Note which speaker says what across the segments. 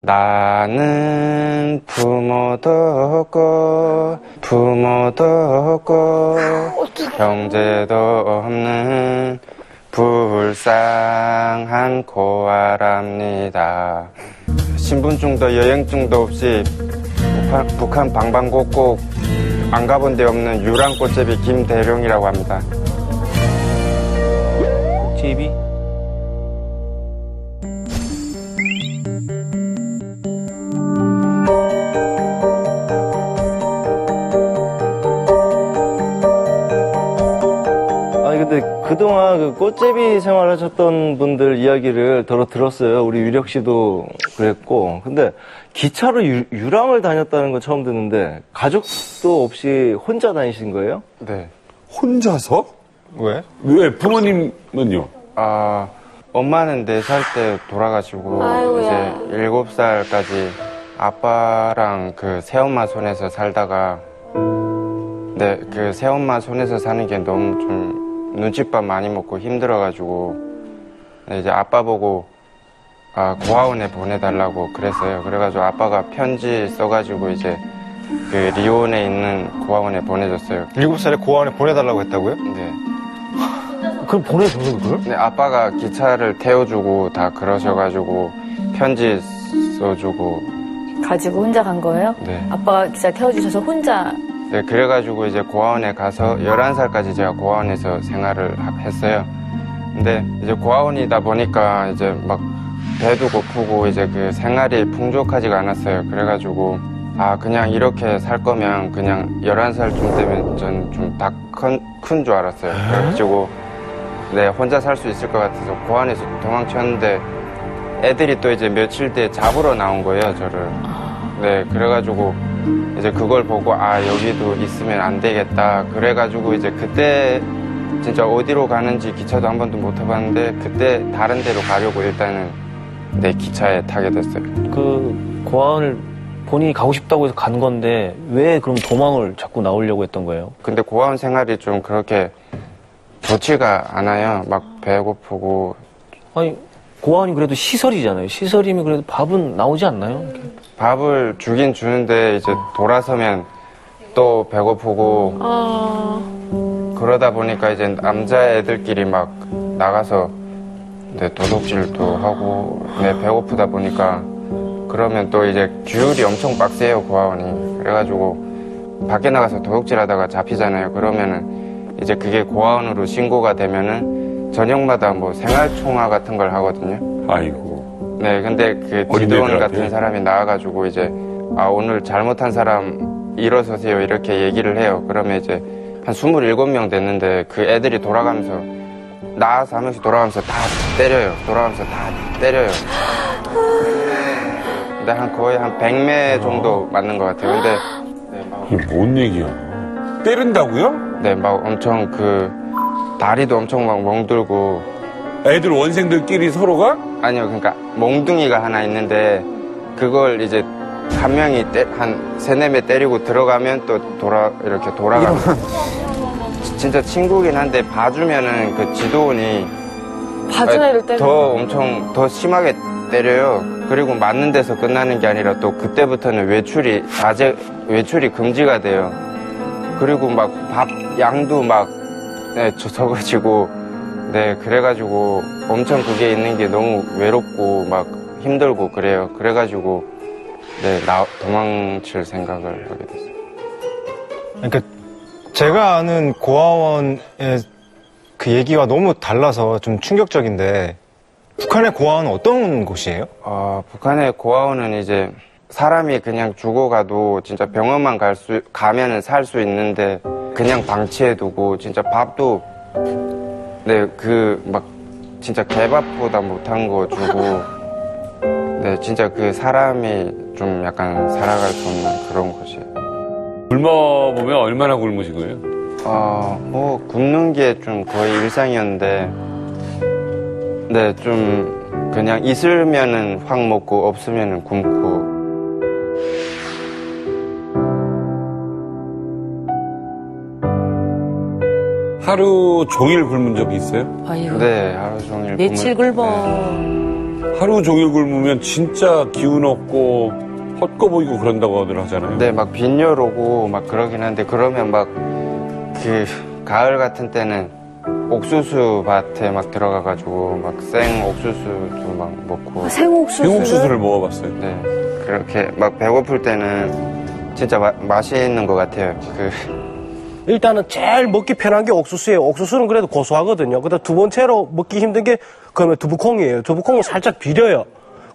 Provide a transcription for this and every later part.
Speaker 1: 나는 부모도 없고 형제도 없는 불쌍한 고아랍니다. 신분증도 여행증도 없이 북한 방방곡곡 안 가본 데 없는 유랑꽃제비 김대룡이라고 합니다.
Speaker 2: 제비? 근데 그동안 그 꽃제비 생활하셨던 분들 이야기를 들었어요. 우리 유력 씨도 그랬고. 근데 기차로 유랑을 다녔다는 건 처음 듣는데 가족도 없이 혼자 다니신 거예요?
Speaker 1: 네.
Speaker 3: 혼자서?
Speaker 1: 왜?
Speaker 3: 왜? 부모님은요?
Speaker 1: 엄마는 4살 때 돌아가시고
Speaker 4: 아이고야.
Speaker 1: 이제 7살까지 아빠랑 그 새엄마 손에서 살다가 그 새엄마 손에서 사는 게 너무 좀 눈칫밥 많이 먹고 힘들어가지고 이제 아빠 보고 고아원에 보내달라고 그랬어요. 그래가지고 아빠가 편지 써가지고 이제 그 리온에 있는 고아원에 보내줬어요.
Speaker 5: 7살에 고아원에 보내달라고 했다고요?
Speaker 1: 네.
Speaker 2: 그럼 보내줘요, 그걸?
Speaker 1: 네, 아빠가 기차를 태워주고 다 그러셔가지고 편지 써주고.
Speaker 4: 가지고 혼자 간 거예요?
Speaker 1: 네.
Speaker 4: 아빠가 기차 태워주셔서 혼자.
Speaker 1: 네, 그래가지고 이제 고아원에 가서 11살까지 제가 고아원에서 생활을 했어요. 근데 이제 고아원이다 보니까 이제 막 배도 고프고 이제 그 생활이 풍족하지가 않았어요. 그래가지고 그냥 이렇게 살 거면 그냥 11살쯤 되면 전 좀 다 큰 줄 알았어요. 그래가지고 네, 혼자 살 수 있을 것 같아서 고아원에서 도망쳤는데 애들이 또 이제 며칠 뒤에 잡으러 나온 거예요, 저를. 네, 그래가지고 이제 그걸 보고 여기도 있으면 안 되겠다. 그래가지고 이제 그때 진짜 어디로 가는지 기차도 한 번도 못 타봤는데 그때 다른 데로 가려고 일단은 기차에 타게 됐어요.
Speaker 2: 그 고아원을 본인이 가고 싶다고 해서 간 건데 왜 그럼 도망을 자꾸 나오려고 했던 거예요?
Speaker 1: 근데 고아원 생활이 좀 그렇게 좋지가 않아요. 막 배고프고.
Speaker 2: 아니 고아원이 그래도 시설이잖아요. 시설이면 그래도 밥은 나오지 않나요? 이렇게.
Speaker 1: 밥을 주긴 주는데 이제 돌아서면 또 배고프고 그러다 보니까 이제 남자애들끼리 막 나가서 도둑질도 하고 배고프다 보니까 그러면 또 이제 규율이 엄청 빡세요, 고아원이. 그래가지고 밖에 나가서 도둑질하다가 잡히잖아요. 그러면은 이제 그게 고아원으로 신고가 되면은 저녁마다 뭐 생활총화 같은 걸 하거든요.
Speaker 3: 아이고.
Speaker 1: 네, 근데 그 지도원 같은 사람이 나와가지고 이제 오늘 잘못한 사람 일어서세요 이렇게 얘기를 해요. 그러면 이제 한 27명 됐는데 그 애들이 돌아가면서 나와서 한 명씩 돌아가면서 다 때려요. 돌아가면서 다 때려요. 근데 거의 한 100매 정도 맞는 것 같아요. 근데
Speaker 3: 이게 뭔 얘기야? 때린다고요?
Speaker 1: 네, 막 엄청 다리도 엄청 막 멍들고.
Speaker 3: 애들 원생들끼리 서로가?
Speaker 1: 아니요, 그러니까 몽둥이가 하나 있는데 그걸 이제 한 명이 한 3-4매 때리고 들어가면 또 이렇게 돌아가면 진짜 친구긴 한데 봐주면은 그 지도원이
Speaker 4: 봐준 애를 때려.
Speaker 1: 더 심하게 때려요. 그리고 맞는 데서 끝나는 게 아니라 또 그때부터는 외출이 금지가 돼요. 그리고 막 밥 양도 막 적어지고. 네, 그래가지고 엄청 그게 있는 게 너무 외롭고 막 힘들고 그래요. 그래가지고 도망칠 생각을 하게 됐어요.
Speaker 5: 그러니까 제가 아는 고아원의 그 얘기와 너무 달라서 좀 충격적인데 북한의 고아원은 어떤 곳이에요?
Speaker 1: 북한의 고아원은 이제 사람이 그냥 죽어가도 진짜 병원만 가면은 살 수 있는데 그냥 방치해두고 진짜 밥도 막 진짜 개밥보다 못한 거 주고 진짜 그 사람이 좀 약간 살아갈 수 없는 그런 곳이에요.
Speaker 3: 굶어보면 얼마나 굶으신 거예요?
Speaker 1: 뭐 굶는 게 좀 거의 일상이었는데 좀 그냥 있으면은 확 먹고 없으면은 굶고.
Speaker 3: 하루 종일 굶은 적이 있어요?
Speaker 4: 아유.
Speaker 1: 네, 하루 종일
Speaker 4: 며칠 굶어.
Speaker 3: 하루 종일 굶으면 진짜 기운 없고 헛거 보이고 그런다고들 하잖아요.
Speaker 1: 네, 막 빈혈 오고 막 그러긴 한데 그러면 막 그 가을 같은 때는 옥수수 밭에 막 들어가가지고 막 생 옥수수도 막 먹고
Speaker 4: 생옥수수를?
Speaker 3: 생옥수수를 먹어봤어요.
Speaker 1: 네, 그렇게 막 배고플 때는 진짜 맛있는 것 같아요.
Speaker 6: 일단은 제일 먹기 편한 게 옥수수예요. 옥수수는 그래도 고소하거든요. 근데 두 번째로 먹기 힘든 게 그러면 두부콩이에요. 두부콩은 살짝 비려요.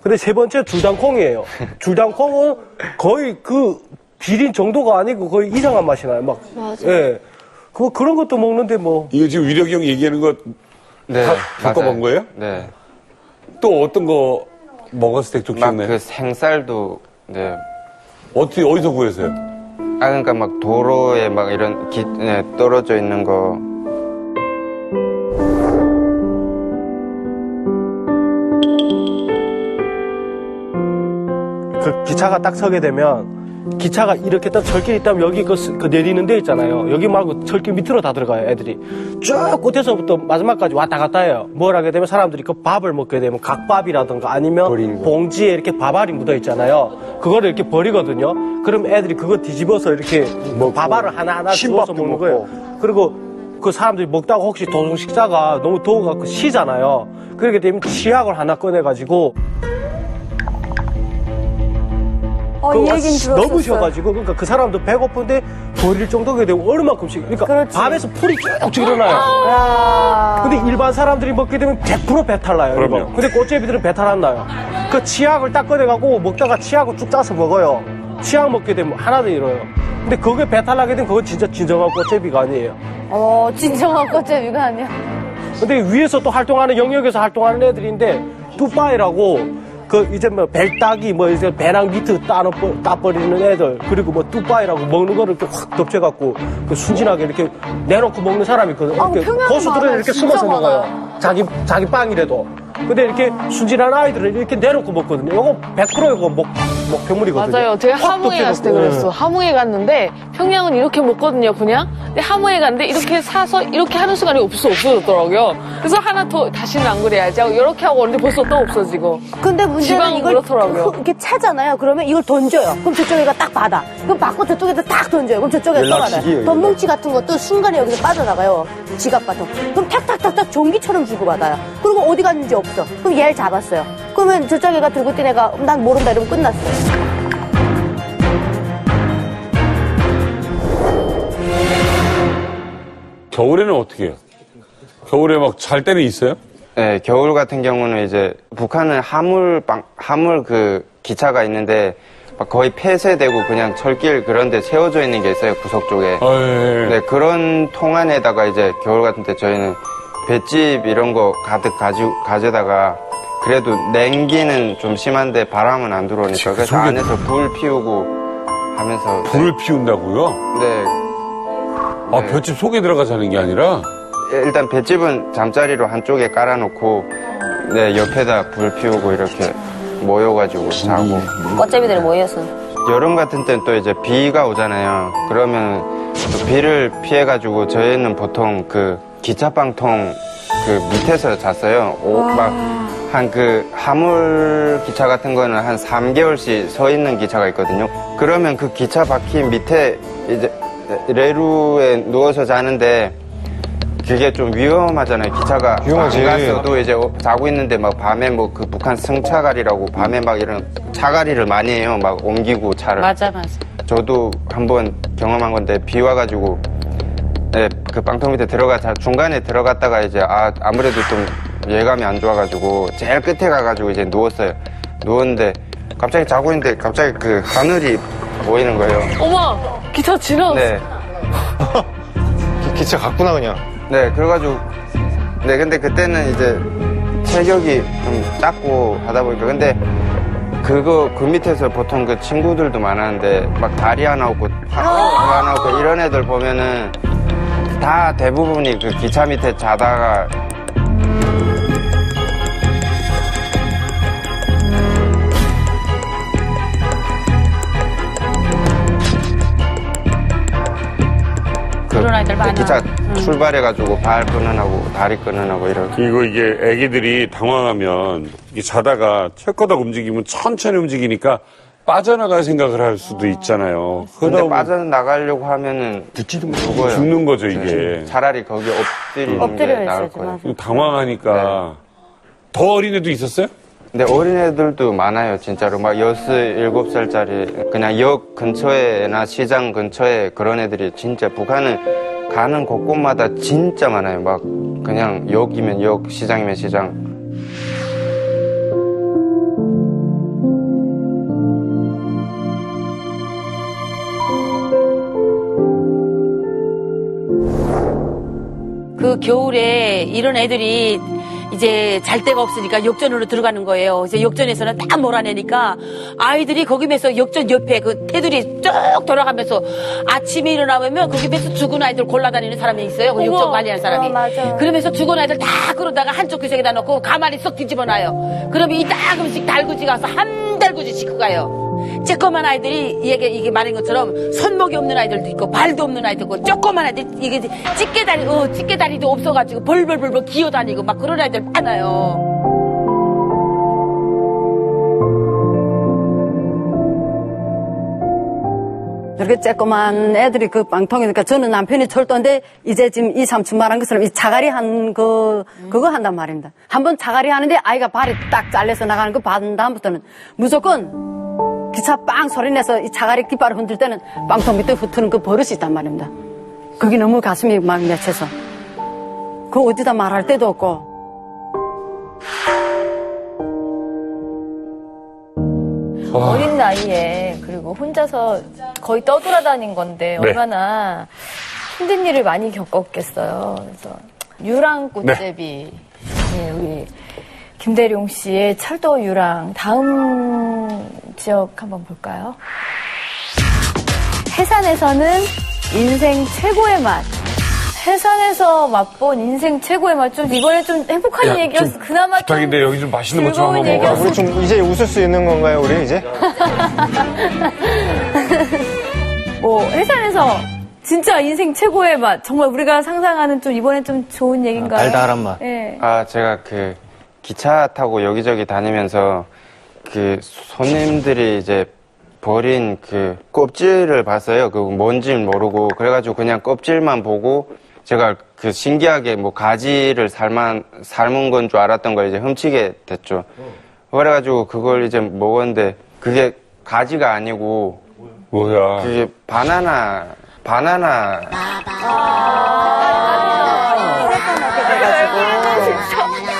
Speaker 6: 근데 세 번째 줄당콩이에요. 줄당콩은 거의 그 비린 정도가 아니고 거의 이상한 맛이 나요. 막.
Speaker 4: 맞아.
Speaker 6: 예. 그런 것도 먹는데 뭐.
Speaker 3: 이거 지금 위력이 형 얘기하는 거
Speaker 1: 네,
Speaker 3: 바꿔본 거예요?
Speaker 1: 네,
Speaker 3: 또 어떤 거 먹었을 때 좀
Speaker 1: 막
Speaker 3: 기억나요?
Speaker 1: 그 생쌀도 네.
Speaker 3: 어디서 구했어요?
Speaker 1: 아, 그러니까 막 도로에 막 이런 네, 떨어져 있는 거.
Speaker 6: 그 기차가 딱 서게 되면 기차가 이렇게 딱 철길 있다면 여기 그 내리는 데 있잖아요. 여기 말고 철길 밑으로 다 들어가요, 애들이. 쭉 끝에서부터 마지막까지 왔다 갔다 해요. 뭘 하게 되면 사람들이 그 밥을 먹게 되면 각밥이라든가 아니면 봉지에 이렇게 밥알이 묻어 있잖아요. 그거를 이렇게 버리거든요. 그럼 애들이 그거 뒤집어서 이렇게 밥알을 하나하나 주워서 먹는 거예요. 그리고 그 사람들이 먹다가 혹시 도중 식사가 너무 더워갖고 쉬잖아요. 그렇게 되면 치약을 하나 꺼내가지고
Speaker 4: 이 얘기는 들었었어요.
Speaker 6: 너무 쉬어가지고 그러니까 그 사람도 배고픈데 버릴 정도가 되고 얼마큼씩 그러니까
Speaker 4: 그렇지.
Speaker 6: 밥에서 풀이 쭉쭉 일어나요.
Speaker 4: 야.
Speaker 6: 근데 일반 사람들이 먹게 되면 100% 배탈 나요.
Speaker 3: 그럼요.
Speaker 6: 근데 꽃제비들은 배탈 안 나요. 그 치약을 딱 꺼내갖고 먹다가 치약을 쭉 짜서 먹어요. 치약 먹게 되면 하나도 잃어요. 근데 그게 배탈 나게 되면 그건 진짜 진정한 꽃제비가 아니에요.
Speaker 4: 진정한 꽃제비가 아니야.
Speaker 6: 근데 위에서 또 활동하는 영역에서 활동하는 애들인데 뚜빠이라고 그 이제 뭐 벨따기 뭐 이제 배낭 밑에 따버리는 애들 그리고 뭐 뚜빠이라고 먹는 거를 이렇게 확 덮쳐갖고 그 순진하게 이렇게 내놓고 먹는 사람이 있거든. 이렇게
Speaker 4: 평양은
Speaker 6: 고수들은
Speaker 4: 많아요.
Speaker 6: 이렇게
Speaker 4: 진짜
Speaker 6: 숨어서
Speaker 4: 많아요.
Speaker 6: 먹어요. 자기 빵이라도. 근데 이렇게 순진한 아이들은 이렇게 내놓고 먹거든요. 이거 100% 이거 목표물이거든요.
Speaker 7: 맞아요. 제가
Speaker 6: 확
Speaker 7: 하무에 갔을 때
Speaker 6: 덮쳐갖고.
Speaker 7: 그랬어. 하무에 갔는데 평양은 이렇게 먹거든요, 그냥. 근데 하무에 갔는데 이렇게 사서 이렇게 하는 순간에 없어졌더라고요. 그래서 하나 더 다시는 안 그래야지 하고 이렇게 하고 오는데 벌써 또 없어지고.
Speaker 8: 근데 문제는
Speaker 7: 지방은
Speaker 8: 이걸
Speaker 7: 그렇더라고요.
Speaker 8: 이렇게 차잖아요. 그러면 이걸 던져요. 그럼 저쪽에가 딱 받아. 그럼 받고 저쪽에다 딱 던져요. 그럼 저쪽에 또 받아요. 덤뭉치 같은 것도 순간에 여기서 빠져나가요. 지갑 같은 거. 그럼 탁탁탁탁 전기처럼 주고받아요. 그리고 어디 갔는지 없어. 그럼 얘를 잡았어요. 그러면 저쪽 애가 들고 뛴 애가 난 모른다 이러면 끝났어요.
Speaker 3: 겨울에는 어떻게 해요? 겨울에 막 잘 때는 있어요?
Speaker 1: 네, 겨울 같은 경우는 이제 북한은 화물 그 기차가 있는데 막 거의 폐쇄되고 그냥 철길 그런 데 세워져 있는 게 있어요, 구석 쪽에.
Speaker 3: 예.
Speaker 1: 네, 그런 통 안에다가 이제 겨울 같은 때 저희는 볏짚 이런 거 가득 가져다가 그래도 냉기는 좀 심한데 바람은 안 들어오니까 그래서 안에서 불 피우고 하면서
Speaker 3: 불을 피운다고요?
Speaker 1: 네.
Speaker 3: 아, 볏짚 속에 들어가 자는 게 아니라?
Speaker 1: 일단 볏짚은 잠자리로 한쪽에 깔아놓고 네, 옆에다 불 피우고 이렇게 모여가지고 자고
Speaker 8: 꽃제비들이 모여서.
Speaker 1: 여름 같은 때는 또 이제 비가 오잖아요. 그러면 또 비를 피해가지고 저희는 보통 그 기차방통 그 밑에서 잤어요. 막 한 그 화물 기차 같은 거는 한 3개월씩 서 있는 기차가 있거든요. 그러면 그 기차 바퀴 밑에 이제 레루에 누워서 자는데 그게 좀 위험하잖아요. 기차가
Speaker 5: 위험하지.
Speaker 1: 안 갔어도 이제 자고 있는데 막 밤에 뭐 그 북한 승차가리라고 밤에 막 이런 차가리를 많이 해요. 막 옮기고 차를.
Speaker 7: 맞아.
Speaker 1: 저도 한번 경험한 건데 비 와가지고 네, 그 빵통 밑에 중간에 들어갔다가 이제 아무래도 좀 예감이 안 좋아가지고 제일 끝에 가가지고 이제 누웠어요. 누웠는데 갑자기 자고 있는데 갑자기 그 하늘이 보이는 거예요.
Speaker 7: 어머, 기차 지나갔어.
Speaker 1: 네.
Speaker 5: 기차 갔구나 그냥.
Speaker 1: 네, 그래가지고, 네, 근데 그때는 이제 체격이 좀 작고 하다 보니까, 근데 그 밑에서 보통 그 친구들도 많았는데, 막 다리 하나 없고, 하나 없고, 이런 애들 보면은 다 대부분이 그 기차 밑에 자다가 그 기차 출발해가지고 발 끄는하고 다리 끄는하고 이렇게.
Speaker 3: 이게 애기들이 당황하면 이게 자다가 철거덕 움직이면 천천히 움직이니까 빠져나갈 생각을 할 수도 있잖아요.
Speaker 1: 근데
Speaker 3: 그러다
Speaker 1: 빠져나가려고 하면은 죽어요.
Speaker 3: 죽는 거죠, 이게.
Speaker 1: 네. 차라리 거기 엎드리는
Speaker 8: 엎드려
Speaker 1: 게 나을
Speaker 8: 있어야지,
Speaker 1: 거예요.
Speaker 8: 맞아.
Speaker 3: 당황하니까. 더 어린 애도 있었어요?
Speaker 1: 근데 어린애들도 많아요, 진짜로. 막 6, 7살짜리. 그냥 역 근처에나 시장 근처에 그런 애들이 진짜 북한은 가는 곳곳마다 진짜 많아요. 막 그냥 역이면 역, 시장이면 시장.
Speaker 9: 그 겨울에 이런 애들이 이제 잘 데가 없으니까 역전으로 들어가는 거예요. 이제 역전에서는 딱 몰아내니까 아이들이 거기면서 역전 옆에 그 테두리 쭉 돌아가면서 아침에 일어나면 거기면서 죽은 아이들 골라다니는 사람이 있어요. 그 역전 많이 하는 사람이.
Speaker 8: 맞아.
Speaker 9: 그러면서 죽은 아이들 다 끌어다가 한쪽 구석에다 놓고 가만히 쏙 뒤집어놔요. 그러면 이따금씩 달구지 가서 한 달구지 씻고 가요. 쬐꼬만 아이들이 이게 말인 것처럼 손목이 없는 아이들도 있고 발도 없는 아이들도 있고 조그만 아이들 이게 찌개다리도 없어가지고 벌벌벌벌 기어다니고 막 그런 아이들 많아요.
Speaker 10: 이렇게 쬐꼬만 애들이 그 빵통이니까 저는 남편이 철도인데 이제 지금 이 삼촌 말한 것처럼 이 자갈이 한 그거 한단 말입니다. 한번 자갈이 하는데 아이가 발이 딱 잘려서 나가는 거 받은 다음부터는 무조건 기차 빵 소리 내서 이 자갈이 깃발을 흔들 때는 빵통 밑에 흩트는 그 버릇이 있단 말입니다. 그게 너무 가슴이 막 맺혀서 그 어디다 말할 데도 없고.
Speaker 4: 어린 나이에 그리고 혼자서 거의 떠돌아다닌 건데
Speaker 3: 네.
Speaker 4: 얼마나 힘든 일을 많이 겪었겠어요. 그래서 유랑 꽃제비 네, 우리 김대룡 씨의 철도 유랑 다음 지역 한번 볼까요? 해산에서는 인생 최고의 맛. 해산에서 맛본 인생 최고의 맛. 좀 이번에 좀 행복한 얘기였어. 그나마 좀
Speaker 3: 부탁인데 여기 좀 맛있는 거 좀
Speaker 4: 즐거운
Speaker 3: 한번 먹어.
Speaker 4: 얘기였어.
Speaker 5: 우리 좀 이제 웃을 수 있는 건가요, 우리 이제?
Speaker 4: 뭐 해산에서 진짜 인생 최고의 맛. 정말 우리가 상상하는 좀 이번에 좀 좋은 얘기인가요?
Speaker 6: 달달한 맛.
Speaker 4: 네.
Speaker 1: 아, 제가 그 기차 타고 여기저기 다니면서 그 손님들이 이제 버린 그 껍질을 봤어요. 그 뭔지는 모르고. 그래가지고 그냥 껍질만 보고 제가 그 신기하게 뭐 가지를 삶은 건 줄 알았던 걸 이제 훔치게 됐죠. 그래가지고 그걸 이제 먹었는데 그게 가지가 아니고
Speaker 3: 뭐야.
Speaker 1: 그게 바나나.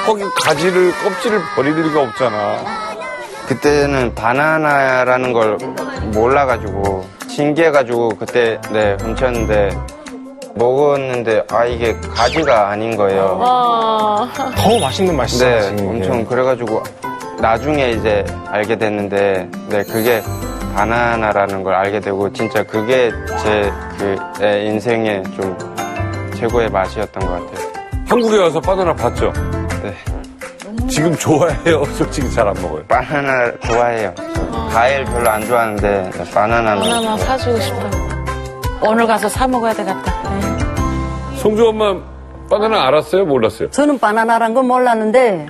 Speaker 3: 거기 가지를, 껍질을 버릴 리가 없잖아.
Speaker 1: 그때는 바나나라는 걸 몰라가지고 신기해가지고 그때 네 훔쳤는데 먹었는데 아 이게 가지가 아닌 거예요.
Speaker 5: 더 맛있는 맛이잖아요,
Speaker 1: 네,
Speaker 5: 지금 이게.
Speaker 1: 엄청 그래가지고 나중에 이제 알게 됐는데 네 그게 바나나라는 걸 알게 되고 진짜 그게 제 인생의 좀 최고의 맛이었던 것 같아요.
Speaker 3: 한국에 와서 바나나 봤죠?
Speaker 1: 네,
Speaker 3: 지금 좋아해요? 솔직히 잘 안 먹어요.
Speaker 1: 바나나 좋아해요. 과일 별로 안 좋아하는데 네, 바나나는
Speaker 7: 하나만 사주고 싶다.
Speaker 9: 오늘 가서 사 먹어야 되겠다.
Speaker 3: 송주 엄마 바나나 알았어요? 몰랐어요?
Speaker 10: 저는 바나나란 건 몰랐는데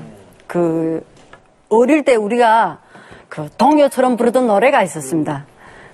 Speaker 10: 그 어릴 때 우리가 그 동요처럼 부르던 노래가 있었습니다.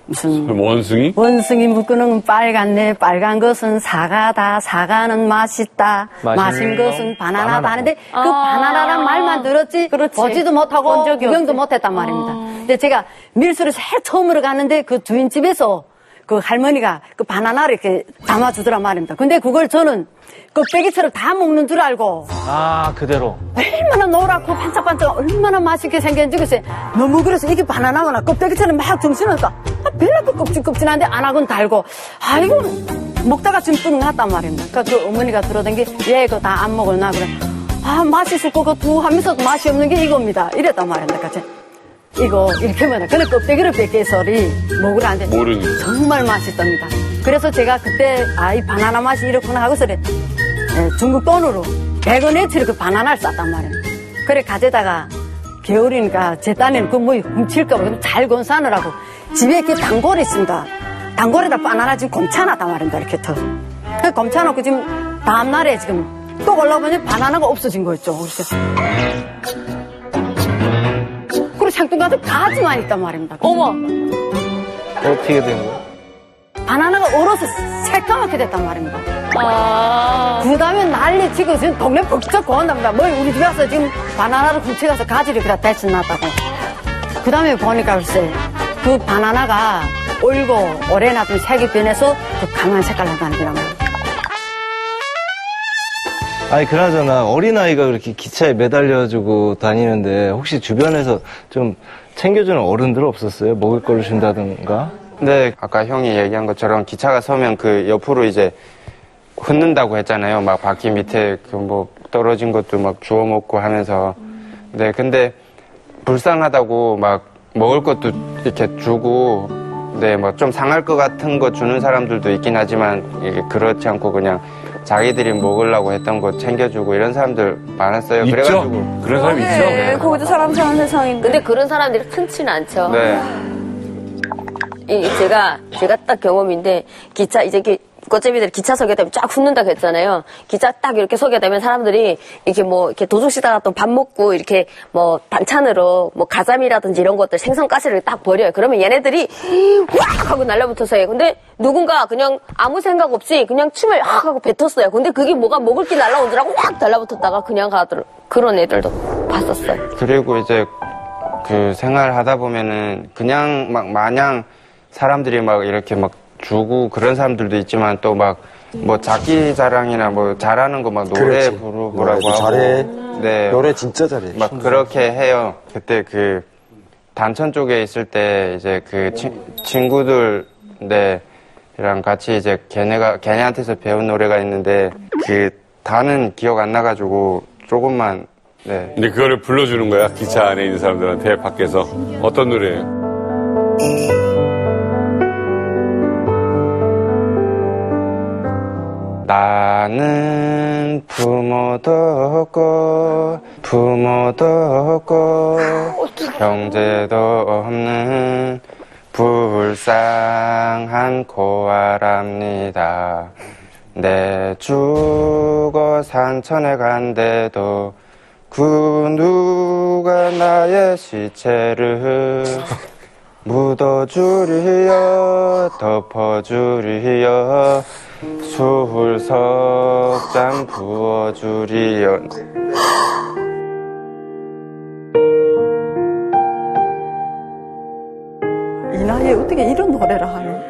Speaker 10: 무슨
Speaker 3: 원숭이?
Speaker 10: 원숭이 묶는 빨갛네 빨간 것은 사과다 사과는 맛있다 마신 것은 바나나다 하는데 그 바나나란 말만 들었지 보지도 못하고 구경도 못했단 말입니다. 근데 제가 밀수를 제일 처음으로 갔는데 그 주인집에서 그 할머니가 그 바나나를 이렇게 담아주더란 말입니다. 근데 그걸 저는 껍데기처럼 다 먹는 줄 알고
Speaker 6: 아, 그대로.
Speaker 10: 얼마나 노랗고 반짝반짝 얼마나 맛있게 생겼는지 글쎄 너무 그래서 이게 바나나구나 껍데기처럼 막 정신없다 별로 껍질껍질한데 안 하고는 달고 아이고 먹다가 지금 뿌능났단 말입니다. 그러니까 그 어머니가 들어던 게 얘 이거 다 안 먹을나 그래 아 맛있을 것 같고 하면서 맛이 없는 게 이겁니다 이랬단 말입니다. 같이 이거 이렇게 뭐냐 근데 껍데기를 뺏겨서리 먹으라는데
Speaker 3: 모르니.
Speaker 10: 정말 맛있답니다. 그래서 제가 그때 아 이 바나나 맛이 이렇구나 하고서 중국 돈으로 100원어치를 그 바나나를 쌌단 말이에요. 그래 가져다가 겨울이니까 제 딴에는 그 뭐 훔칠까봐 잘 건사느라고 집에 이렇게 단골이 있습니다. 단골에다 바나나 지금 검차놨단 말입니다. 이렇게 더. 검차놓고 지금 다음날에 지금 또 올라오면 바나나가 없어진 거였죠. 그래서 상뚱 가득 가지만 있단 말입니다.
Speaker 7: 어머.
Speaker 2: 어떻게 된 거야?
Speaker 10: 바나나가 얼어서 새까맣게 됐단 말입니다. 그 다음에 난리 치고 지금 동네 벅적 고한답니다. 뭐 우리 집에 와서 지금 바나나를 훔쳐가서 가지를 그다 대신놨다고. 그 다음에 보니까 글쎄 그 바나나가 얼고 오래 놔둔 색이 변해서 그 강한 색깔 나타나는 거란 말이에요.
Speaker 2: 아니, 그나저나 어린아이가 그렇게 기차에 매달려주고 다니는데 혹시 주변에서 좀 챙겨주는 어른들 없었어요? 먹을 거를 준다든가?
Speaker 1: 네, 아까 형이 얘기한 것처럼 기차가 서면 그 옆으로 이제 흩는다고 했잖아요. 막 바퀴 밑에 그 뭐 떨어진 것도 막 주워 먹고 하면서. 네, 근데 불쌍하다고 막 먹을 것도 이렇게 주고, 네, 뭐 좀 상할 것 같은 거 주는 사람들도 있긴 하지만 이게 그렇지 않고 그냥 자기들이 먹으려고 했던 거 챙겨주고 이런 사람들 많았어요.
Speaker 3: 있죠?
Speaker 1: 그래가지고.
Speaker 3: 그런 사람 있죠.
Speaker 4: 네, 거기도 사람 사는 세상인데.
Speaker 11: 근데 그런 사람들이 흔치는 않죠.
Speaker 1: 네.
Speaker 11: 제가 딱 경험인데, 기차, 이제 꽃제비들이 기차 서게 되면 쫙 훑는다고 했잖아요. 기차 딱 이렇게 서게 되면 사람들이 이렇게 뭐, 이렇게 도둑시다가 또 밥 먹고 이렇게 뭐 반찬으로 뭐 가자미라든지 이런 것들 생선가시를 딱 버려요. 그러면 얘네들이 확 하고 날라붙어서 해요. 근데 누군가 그냥 아무 생각 없이 그냥 침을 확 하고 뱉었어요. 근데 그게 뭐가 먹을 게 날라온 줄 알고 확 달라붙었다가 그냥 가더라고요. 그런 애들도 봤었어요.
Speaker 1: 그리고 이제 그 생활하다 보면은 그냥 막 마냥 사람들이 막 이렇게 막 주고 그런 사람들도 있지만 또 막 뭐 자기 자랑이나 뭐 잘하는 거 막 노래 부르라고 하고
Speaker 5: 잘해.
Speaker 1: 네.
Speaker 5: 노래 진짜 잘해.
Speaker 1: 막 그렇게 해요. 그때 그 단천 쪽에 있을 때 이제 그 친구들 네랑 같이 이제 걔네한테서 배운 노래가 있는데 그 다는 기억 안 나가지고 조금만 네.
Speaker 3: 근데 그거를 불러주는 거야. 기차 안에 있는 사람들한테 밖에서. 어떤 노래예요?
Speaker 1: 나는 부모도 없고 형제도 없는 불쌍한 고아랍니다. 내 죽어 산천에 간데도 그 누가 나의 시체를 묻어주리여 덮어주리여 수울 석잔 부어주리여.
Speaker 10: 이 나이에 어떻게 이런 노래를 하는?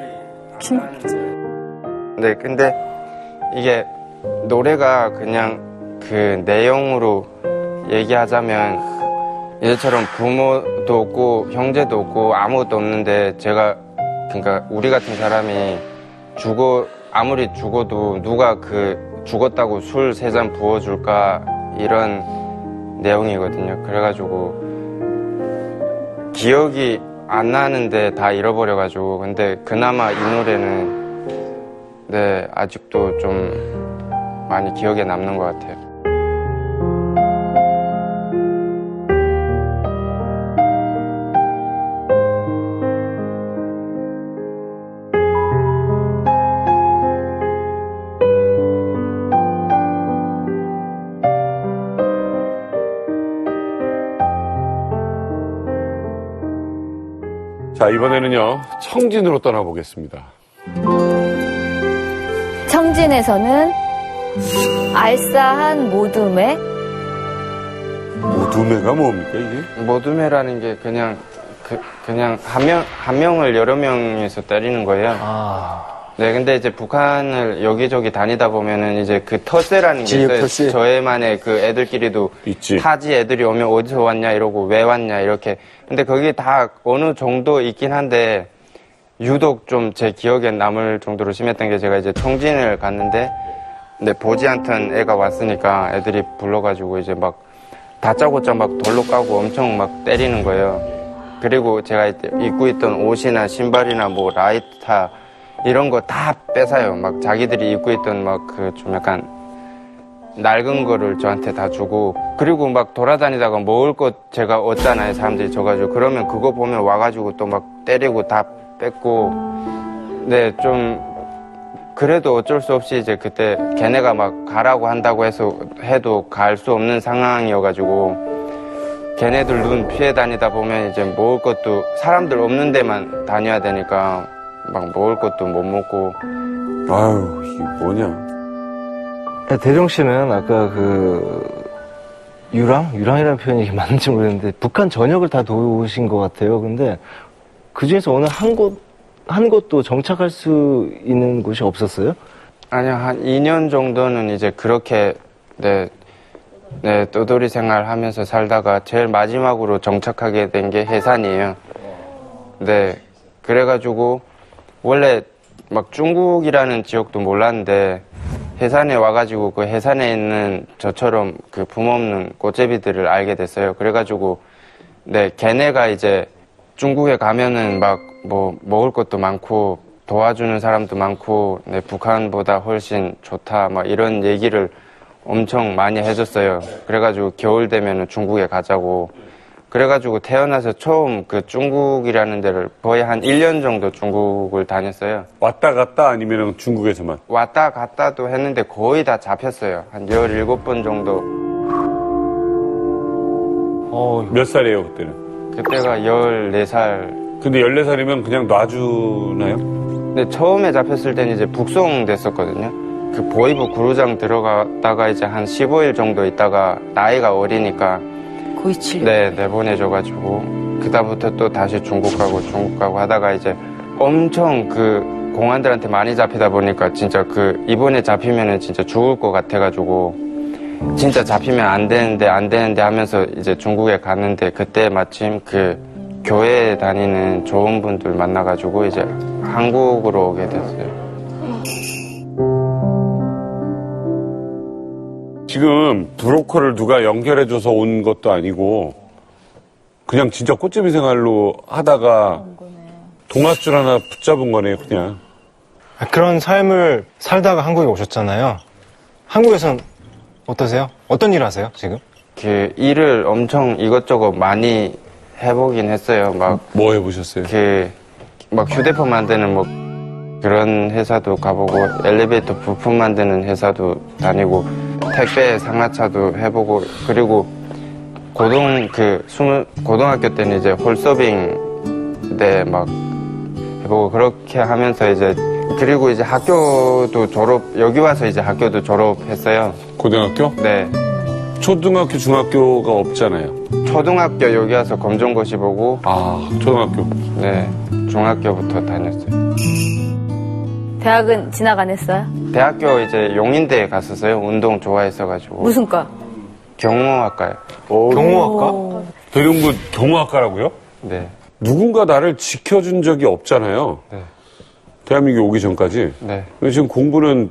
Speaker 10: 기막히지.
Speaker 1: 네, 근데 이게 노래가 그냥 그 내용으로 얘기하자면 이제처럼 부모도 없고 형제도 없고 아무것도 없는데 제가 그러니까 우리 같은 사람이 아무리 죽어도 누가 그 죽었다고 술 3잔 부어줄까 이런 내용이거든요. 그래가지고 기억이 안 나는데 다 잃어버려가지고 근데 그나마 이 노래는 네 아직도 좀 많이 기억에 남는 것 같아요.
Speaker 3: 자, 이번에는요, 청진으로 떠나보겠습니다.
Speaker 4: 청진에서는 알싸한 모둠에
Speaker 3: 모둠회가 뭡니까, 이게?
Speaker 1: 모둠회라는 게 그냥 한 명을 여러 명에서 때리는 거예요. 네, 근데 이제 북한을 여기저기 다니다 보면은 이제 그 터세라는 게 있어요.
Speaker 5: 터세.
Speaker 1: 저희만의 그 애들끼리도
Speaker 3: 있지.
Speaker 1: 타지 애들이 오면 어디서 왔냐 이러고 왜 왔냐 이렇게. 근데 그게 다 어느 정도 있긴 한데 유독 좀 제 기억에 남을 정도로 심했던 게 제가 이제 청진을 갔는데 근데 보지 않던 애가 왔으니까 애들이 불러가지고 이제 막 다짜고짜 막 돌로 까고 엄청 막 때리는 거예요. 그리고 제가 입고 있던 옷이나 신발이나 뭐 라이터 이런 거 다 뺏어요. 막 자기들이 입고 있던 막 그 좀 약간 낡은 거를 저한테 다 주고 그리고 막 돌아다니다가 먹을 것 제가 얻잖아요. 사람들이 줘가지고 그러면 그거 보면 와가지고 또 막 때리고 다 뺏고 네, 좀 그래도 어쩔 수 없이 이제 그때 걔네가 막 가라고 한다고 해도 갈 수 없는 상황이어가지고 걔네들 눈 피해 다니다 보면 이제 먹을 것도 사람들 없는 데만 다녀야 되니까 막 먹을 것도 못 먹고.
Speaker 3: 아유, 이게 뭐냐.
Speaker 2: 대종 씨는 아까 유랑이라는 표현이 맞는지 모르겠는데 북한 전역을 다 도우신 것 같아요. 근데 그 중에서 어느 한 곳도 정착할 수 있는 곳이 없었어요?
Speaker 1: 아니요, 한 2년 정도는 이제 그렇게 떠돌이 생활 하면서 살다가 제일 마지막으로 정착하게 된 게 해산이에요. 네, 그래가지고 원래 막 중국이라는 지역도 몰랐는데 해산에 와가지고 그 해산에 있는 저처럼 그 부모 없는 꽃제비들을 알게 됐어요. 그래가지고 걔네가 이제 중국에 가면은 막 뭐 먹을 것도 많고 도와주는 사람도 많고 북한보다 훨씬 좋다 막 이런 얘기를 엄청 많이 해줬어요. 그래가지고 겨울 되면은 중국에 가자고. 그래가지고 태어나서 처음 그 중국이라는 데를 거의 한 1년 정도 중국을 다녔어요.
Speaker 3: 왔다 갔다 아니면 중국에서만?
Speaker 1: 왔다 갔다도 했는데 거의 다 잡혔어요. 한 17번 정도.
Speaker 3: 몇 살이에요, 그때는?
Speaker 1: 그때가 14살.
Speaker 3: 근데 14살이면 그냥 놔주나요?
Speaker 1: 근데 처음에 잡혔을 때는 이제 북송됐었거든요. 그 보이부 구루장 들어갔다가 이제 한 15일 정도 있다가 나이가 어리니까
Speaker 9: 고이칠.
Speaker 1: 내보내줘가지고 그다음부터 또 다시 중국 가고 하다가 이제 엄청 그 공안들한테 많이 잡히다 보니까 진짜 그 이번에 잡히면은 진짜 죽을 것 같아가지고 진짜 잡히면 안 되는데 하면서 이제 중국에 갔는데 그때 마침 그 교회에 다니는 좋은 분들 만나가지고 이제 한국으로 오게 됐어요.
Speaker 3: 지금 브로커를 누가 연결해줘서 온 것도 아니고 그냥 진짜 꽃제비 생활로 하다가 동아줄 하나 붙잡은 거네요, 그냥.
Speaker 5: 그런 삶을 살다가 한국에 오셨잖아요. 한국에선 어떠세요? 어떤 일 하세요, 지금?
Speaker 1: 그 일을 엄청 이것저것 많이 해보긴 했어요. 막
Speaker 3: 뭐 해보셨어요?
Speaker 1: 막 휴대폰 만드는 뭐 그런 회사도 가보고 엘리베이터 부품 만드는 회사도 다니고 택배 상하차도 해보고 그리고 고등학교 때는 이제 홀서빙 때 막 해보고 그렇게 하면서 이제 그리고 이제 여기 와서 이제 학교도 졸업했어요.
Speaker 3: 고등학교?
Speaker 1: 네.
Speaker 3: 초등학교, 중학교가 없잖아요.
Speaker 1: 초등학교 여기 와서 검정고시 보고.
Speaker 3: 초등학교.
Speaker 1: 네, 중학교부터 다녔어요.
Speaker 4: 대학은 진학 안 했어요?
Speaker 1: 대학교 이제 용인대에 갔었어요. 운동 좋아했어가지고.
Speaker 4: 무슨 과?
Speaker 1: 경호학과요.
Speaker 3: 경호학과? 대동부 경호학과라고요?
Speaker 1: 네.
Speaker 3: 누군가 나를 지켜준 적이 없잖아요.
Speaker 1: 네.
Speaker 3: 대한민국에 오기 전까지.
Speaker 1: 네.
Speaker 3: 근데 지금 공부는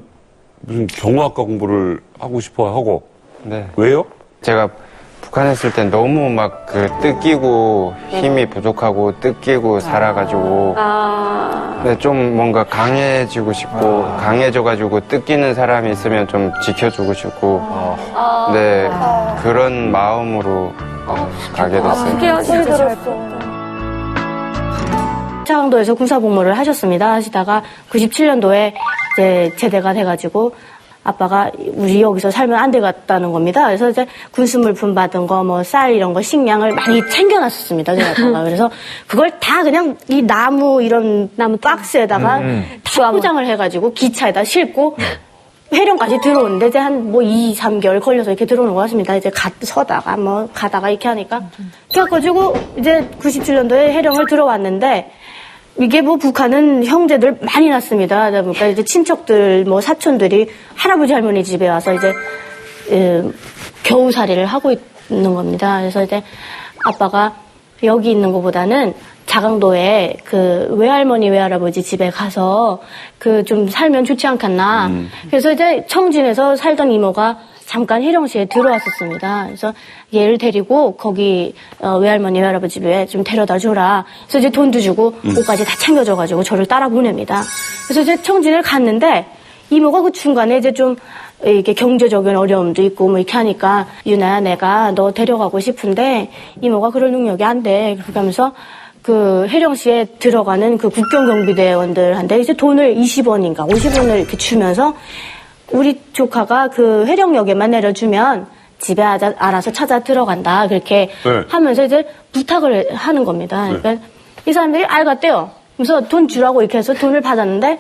Speaker 3: 무슨 경호학과 공부를 하고 싶어 하고.
Speaker 1: 네.
Speaker 3: 왜요?
Speaker 1: 제가 북한에 있을 때 너무 막 뜯기고 힘이 부족하고 뜯기고 살아가지고. 네, 좀 뭔가 강해지고 싶고 강해져가지고 뜯기는 사람이 있으면 좀 지켜주고 싶고. 네, 그런 마음으로 가게 됐어요.
Speaker 12: 차강도에서 군사복무를 하셨습니다. 하시다가 97년도에 이제 제대가 돼가지고 아빠가 우리 여기서 살면 안 되겠다는 겁니다. 그래서 이제 군수물품 받은 거, 뭐 쌀 이런 거 식량을 많이 챙겨놨었습니다. 저희 아빠가. 그래서 그걸 다 그냥 이 나무 이런 나무 박스에다가 다 포장을 해가지고 기차에다 싣고 회령까지 들어오는데 이제 한 뭐 2, 3개월 걸려서 이렇게 들어오는 것 같습니다. 이제 서다가 뭐 가다가 이렇게 하니까. 그래가지고 이제 97년도에 회령을 들어왔는데 이게 뭐 북한은 형제들 많이 났습니다. 그러니까 이제 친척들 뭐 사촌들이 할아버지 할머니 집에 와서 이제 겨우살이를 하고 있는 겁니다. 그래서 이제 아빠가 여기 있는 것보다는 자강도에 그 외할머니 외할아버지 집에 가서 그 좀 살면 좋지 않겠나. 그래서 이제 청진에서 살던 이모가 잠깐 혜령시에 들어왔었습니다. 그래서 얘를 데리고 거기 외할머니 외할아버지 집에 좀 데려다 줘라. 그래서 이제 돈도 주고 옷까지 다 챙겨줘가지고 저를 따라 보냅니다. 그래서 이제 청진을 갔는데 이모가 그 중간에 이제 좀 이게 경제적인 어려움도 있고 뭐 이렇게 하니까 유나야 내가 너 데려가고 싶은데 이모가 그럴 능력이 안 돼. 그렇게 하면서 그 혜령시에 들어가는 그 국경경비대원들한테 이제 돈을 20원인가 50원을 이렇게 주면서 우리 조카가 그 회령역에만 내려주면 집에 알아서 찾아 들어간다. 그렇게
Speaker 3: 네.
Speaker 12: 하면서 이제 부탁을 하는 겁니다. 그러니까 이 사람들이 알겠대요. 그래서 돈 주라고 이렇게 해서 돈을 받았는데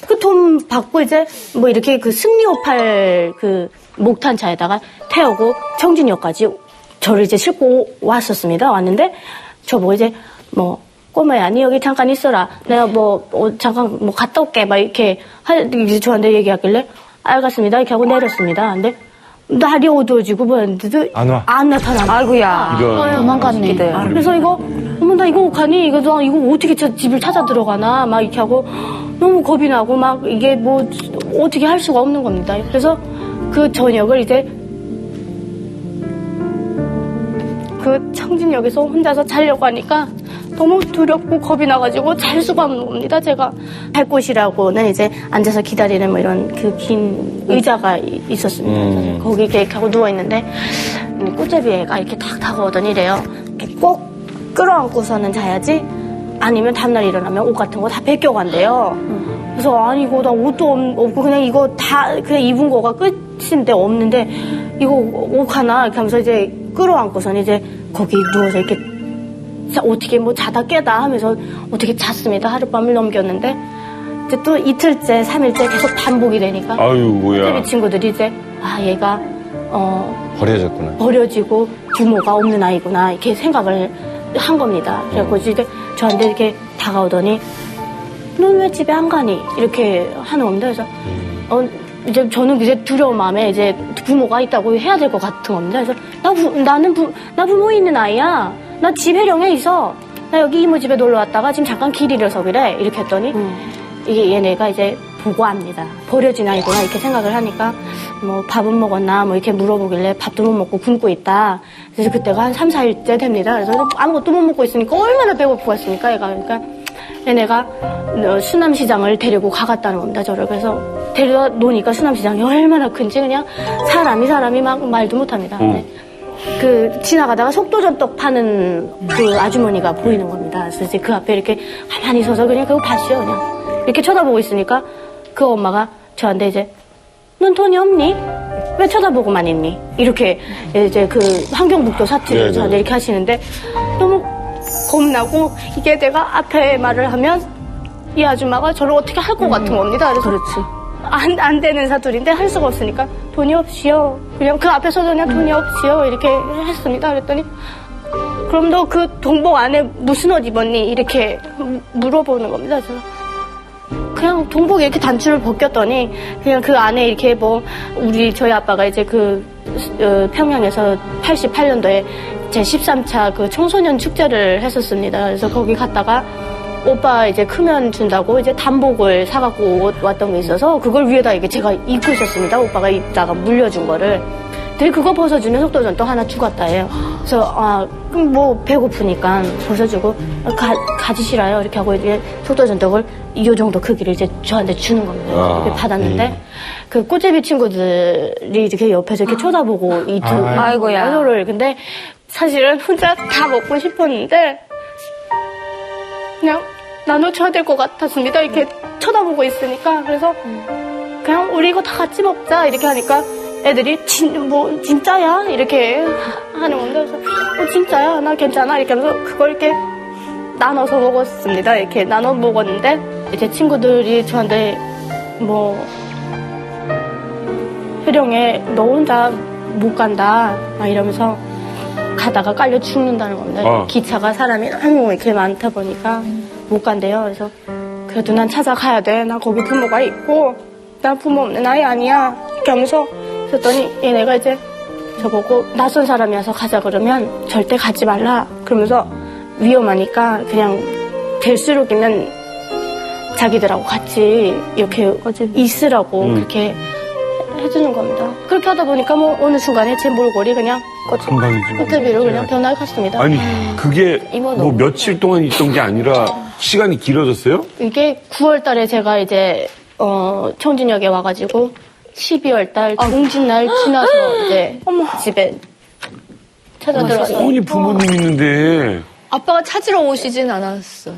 Speaker 12: 그 돈 받고 이제 뭐 이렇게 그 승리호팔 그 목탄차에다가 태우고 청진역까지 저를 이제 싣고 왔었습니다. 왔는데 저보고 이제 뭐 꼬마야, 니 여기 잠깐 있어라. 내가 잠깐 갔다 올게. 막 이렇게 이제 저한테 얘기하길래 알겠습니다. 이렇게 하고 내렸습니다. 근데 날이 어두워지고 뭐였는데도 안 나타나.
Speaker 8: 아이고야. 도망갔네.
Speaker 12: 그래서 이거 어머 나 이거 어떡하니? 이거 어떻게 집을 찾아 들어가나? 막 이렇게 하고 너무 겁이 나고 막 이게 뭐 어떻게 할 수가 없는 겁니다. 그래서 그 저녁을 이제 그 청진역에서 혼자서 자려고 하니까 너무 두렵고 겁이 나가지고 잘 수가 없는 겁니다. 제가 갈 곳이라고는 이제 앉아서 기다리는 뭐 이런 그 긴 의자가 있었습니다. 거기 이렇게 하고 누워 있는데 꽃제비 애가 이렇게 탁 다가오더니 이래요. 이렇게 꼭 끌어안고서는 자야지. 아니면 다음날 일어나면 옷 같은 거 다 벗겨간대요. 그래서 아니 이거 나 옷도 없고 그냥 이거 다 그냥 입은 거가 끝인데 없는데 이거 옷 하나 이렇게 하면서 이제 끌어안고서는 이제 거기 누워서 이렇게 어떻게 뭐 자다 깨다 하면서 어떻게 잤습니다. 하룻밤을 넘겼는데 이제 또 이틀째, 3일째 계속 반복이 되니까
Speaker 3: 아유 뭐야.
Speaker 12: TV 친구들이 이제 얘가
Speaker 2: 버려졌구나.
Speaker 12: 버려지고 부모가 없는 아이구나 이렇게 생각을 한 겁니다. 그래서 이제 저한테 이렇게 다가오더니 넌 왜 집에 안 가니? 이렇게 하는 겁니다. 그래서 이제 저는 이제 두려운 마음에 이제 부모가 있다고 해야 될 것 같은 겁니다. 그래서 나 부모 있는 아이야. 나 집 해령에 있어. 나 여기 이모 집에 놀러 왔다가 지금 잠깐 길 잃어서 그래. 이렇게 했더니 이게 얘네가 이제 보고 압니다. 버려진 아이구나 이렇게 생각을 하니까 뭐 밥은 먹었나 뭐 이렇게 물어보길래 밥도 못 먹고 굶고 있다. 그래서 그때가 한 3, 4일째 됩니다. 그래서 아무것도 못 먹고 있으니까 얼마나 배고프겠습니까 얘가. 그러니까 얘네가 수남시장을 데리고 가갔다는 겁니다. 저를. 그래서 데려다 놓으니까 수남시장이 얼마나 큰지 그냥 사람이 막 말도 못합니다. 그 지나가다가 속도전떡 파는 그 아주머니가 보이는 겁니다. 그래서 이제 그 앞에 이렇게 가만히 서서 그냥 그거 봤어요. 그냥 이렇게 쳐다보고 있으니까 그 엄마가 저한테 이제 넌 돈이 없니? 왜 쳐다보고만 있니? 이렇게 이제 그 환경북도 사투리를 저한테 이렇게 하시는데 너무 겁나고 이게 내가 앞에 말을 하면 이 아줌마가 저를 어떻게 할 것 같은 겁니다. 그래서 안 되는 사투리인데 할 수가 없으니까 돈이 없이요. 그냥 그 앞에서도 그냥 돈이 없이요. 이렇게 했습니다. 그랬더니 그럼 너 그 동복 안에 무슨 옷 입었니? 이렇게 물어보는 겁니다. 그래서 그냥 동복 이렇게 단추를 벗겼더니 그냥 그 안에 이렇게 뭐 저희 아빠가 이제 그 평양에서 88년도에 제 13차 그 청소년 축제를 했었습니다. 그래서 거기 갔다가 오빠 이제 크면 준다고 이제 단복을 사갖고 왔던 게 있어서 그걸 위에다 이게 제가 입고 있었습니다. 오빠가 입다가 물려준 거를. 근데 그거 벗어주면 속도전떡 하나 주겠다 해요. 그래서 그럼 뭐 배고프니까 벗어주고 가지시라요. 이렇게 하고 이제 속도전떡을 이 정도 크기를 이제 저한테 주는 겁니다. 이렇게 받았는데 그 꽃제비 친구들이 이렇게 옆에서 이렇게 쳐다보고 이 두 아이고야. 근데 사실은 혼자 다 먹고 싶었는데 그냥 나눠줘야 될 것 같았습니다. 이렇게 쳐다보고 있으니까. 그래서 그냥 우리 이거 다 같이 먹자 이렇게 하니까 애들이 진짜야? 이렇게 하는 건데 그래서 진짜야? 나 괜찮아? 이렇게 하면서 그걸 이렇게 나눠서 먹었습니다. 이렇게 나눠 먹었는데 이제 친구들이 저한테 뭐 효령에 너 혼자 못 간다 막 이러면서 가다가 깔려 죽는다는 겁니다. 기차가 사람이 너무 이렇게 많다 보니까 못 간대요. 그래서 그래도 난 찾아가야 돼. 난 거기 부모가 있고 난 부모 없는 아이 아니야. 이렇게 하면서 그랬더니 얘네가 이제 저보고 낯선 사람이어서 가자 그러면 절대 가지 말라. 그러면서 위험하니까 그냥 될수록이면 자기들하고 같이 이렇게 있으라고 그렇게 해주는 겁니다. 그렇게 하다 보니까 뭐 어느 순간에 제 몰골이 그냥 꽃제비로 그냥 변화했습니다.
Speaker 3: 아니 그게 뭐 며칠 동안 있던 게 아니라 시간이 길어졌어요?
Speaker 12: 이게 9월 달에 제가 이제 청진역에 와가지고 12월 달 공진날 지나서 이제 집에 찾아 들어왔어요.
Speaker 3: 아니 부모님 있는데
Speaker 4: 아빠가 찾으러 오시진 않았어요.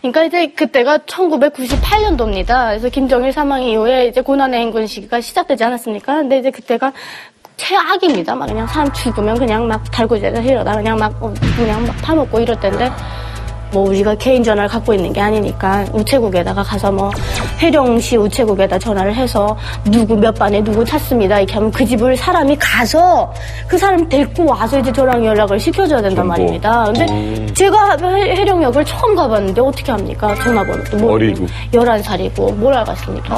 Speaker 12: 그러니까 이제 그때가 1998년도입니다. 그래서 김정일 사망 이후에 이제 고난의 행군 시기가 시작되지 않았습니까? 근데 이제 그때가 최악입니다. 막 그냥 사람 죽으면 그냥 막 달구지에다 힐러다 그냥 막 파먹고 이럴 텐데 뭐 우리가 개인 전화를 갖고 있는 게 아니니까 우체국에다가 가서 뭐 해령시 우체국에다 전화를 해서 누구 몇 반에 누구 찾습니다 이렇게 하면 그 집을 사람이 가서 그 사람 데리고 와서 이제 저랑 연락을 시켜줘야 된단 말입니다. 근데 제가 해령역을 처음 가봤는데 어떻게 합니까? 전화번호도 모르고 11살이고 뭘 알겠습니까?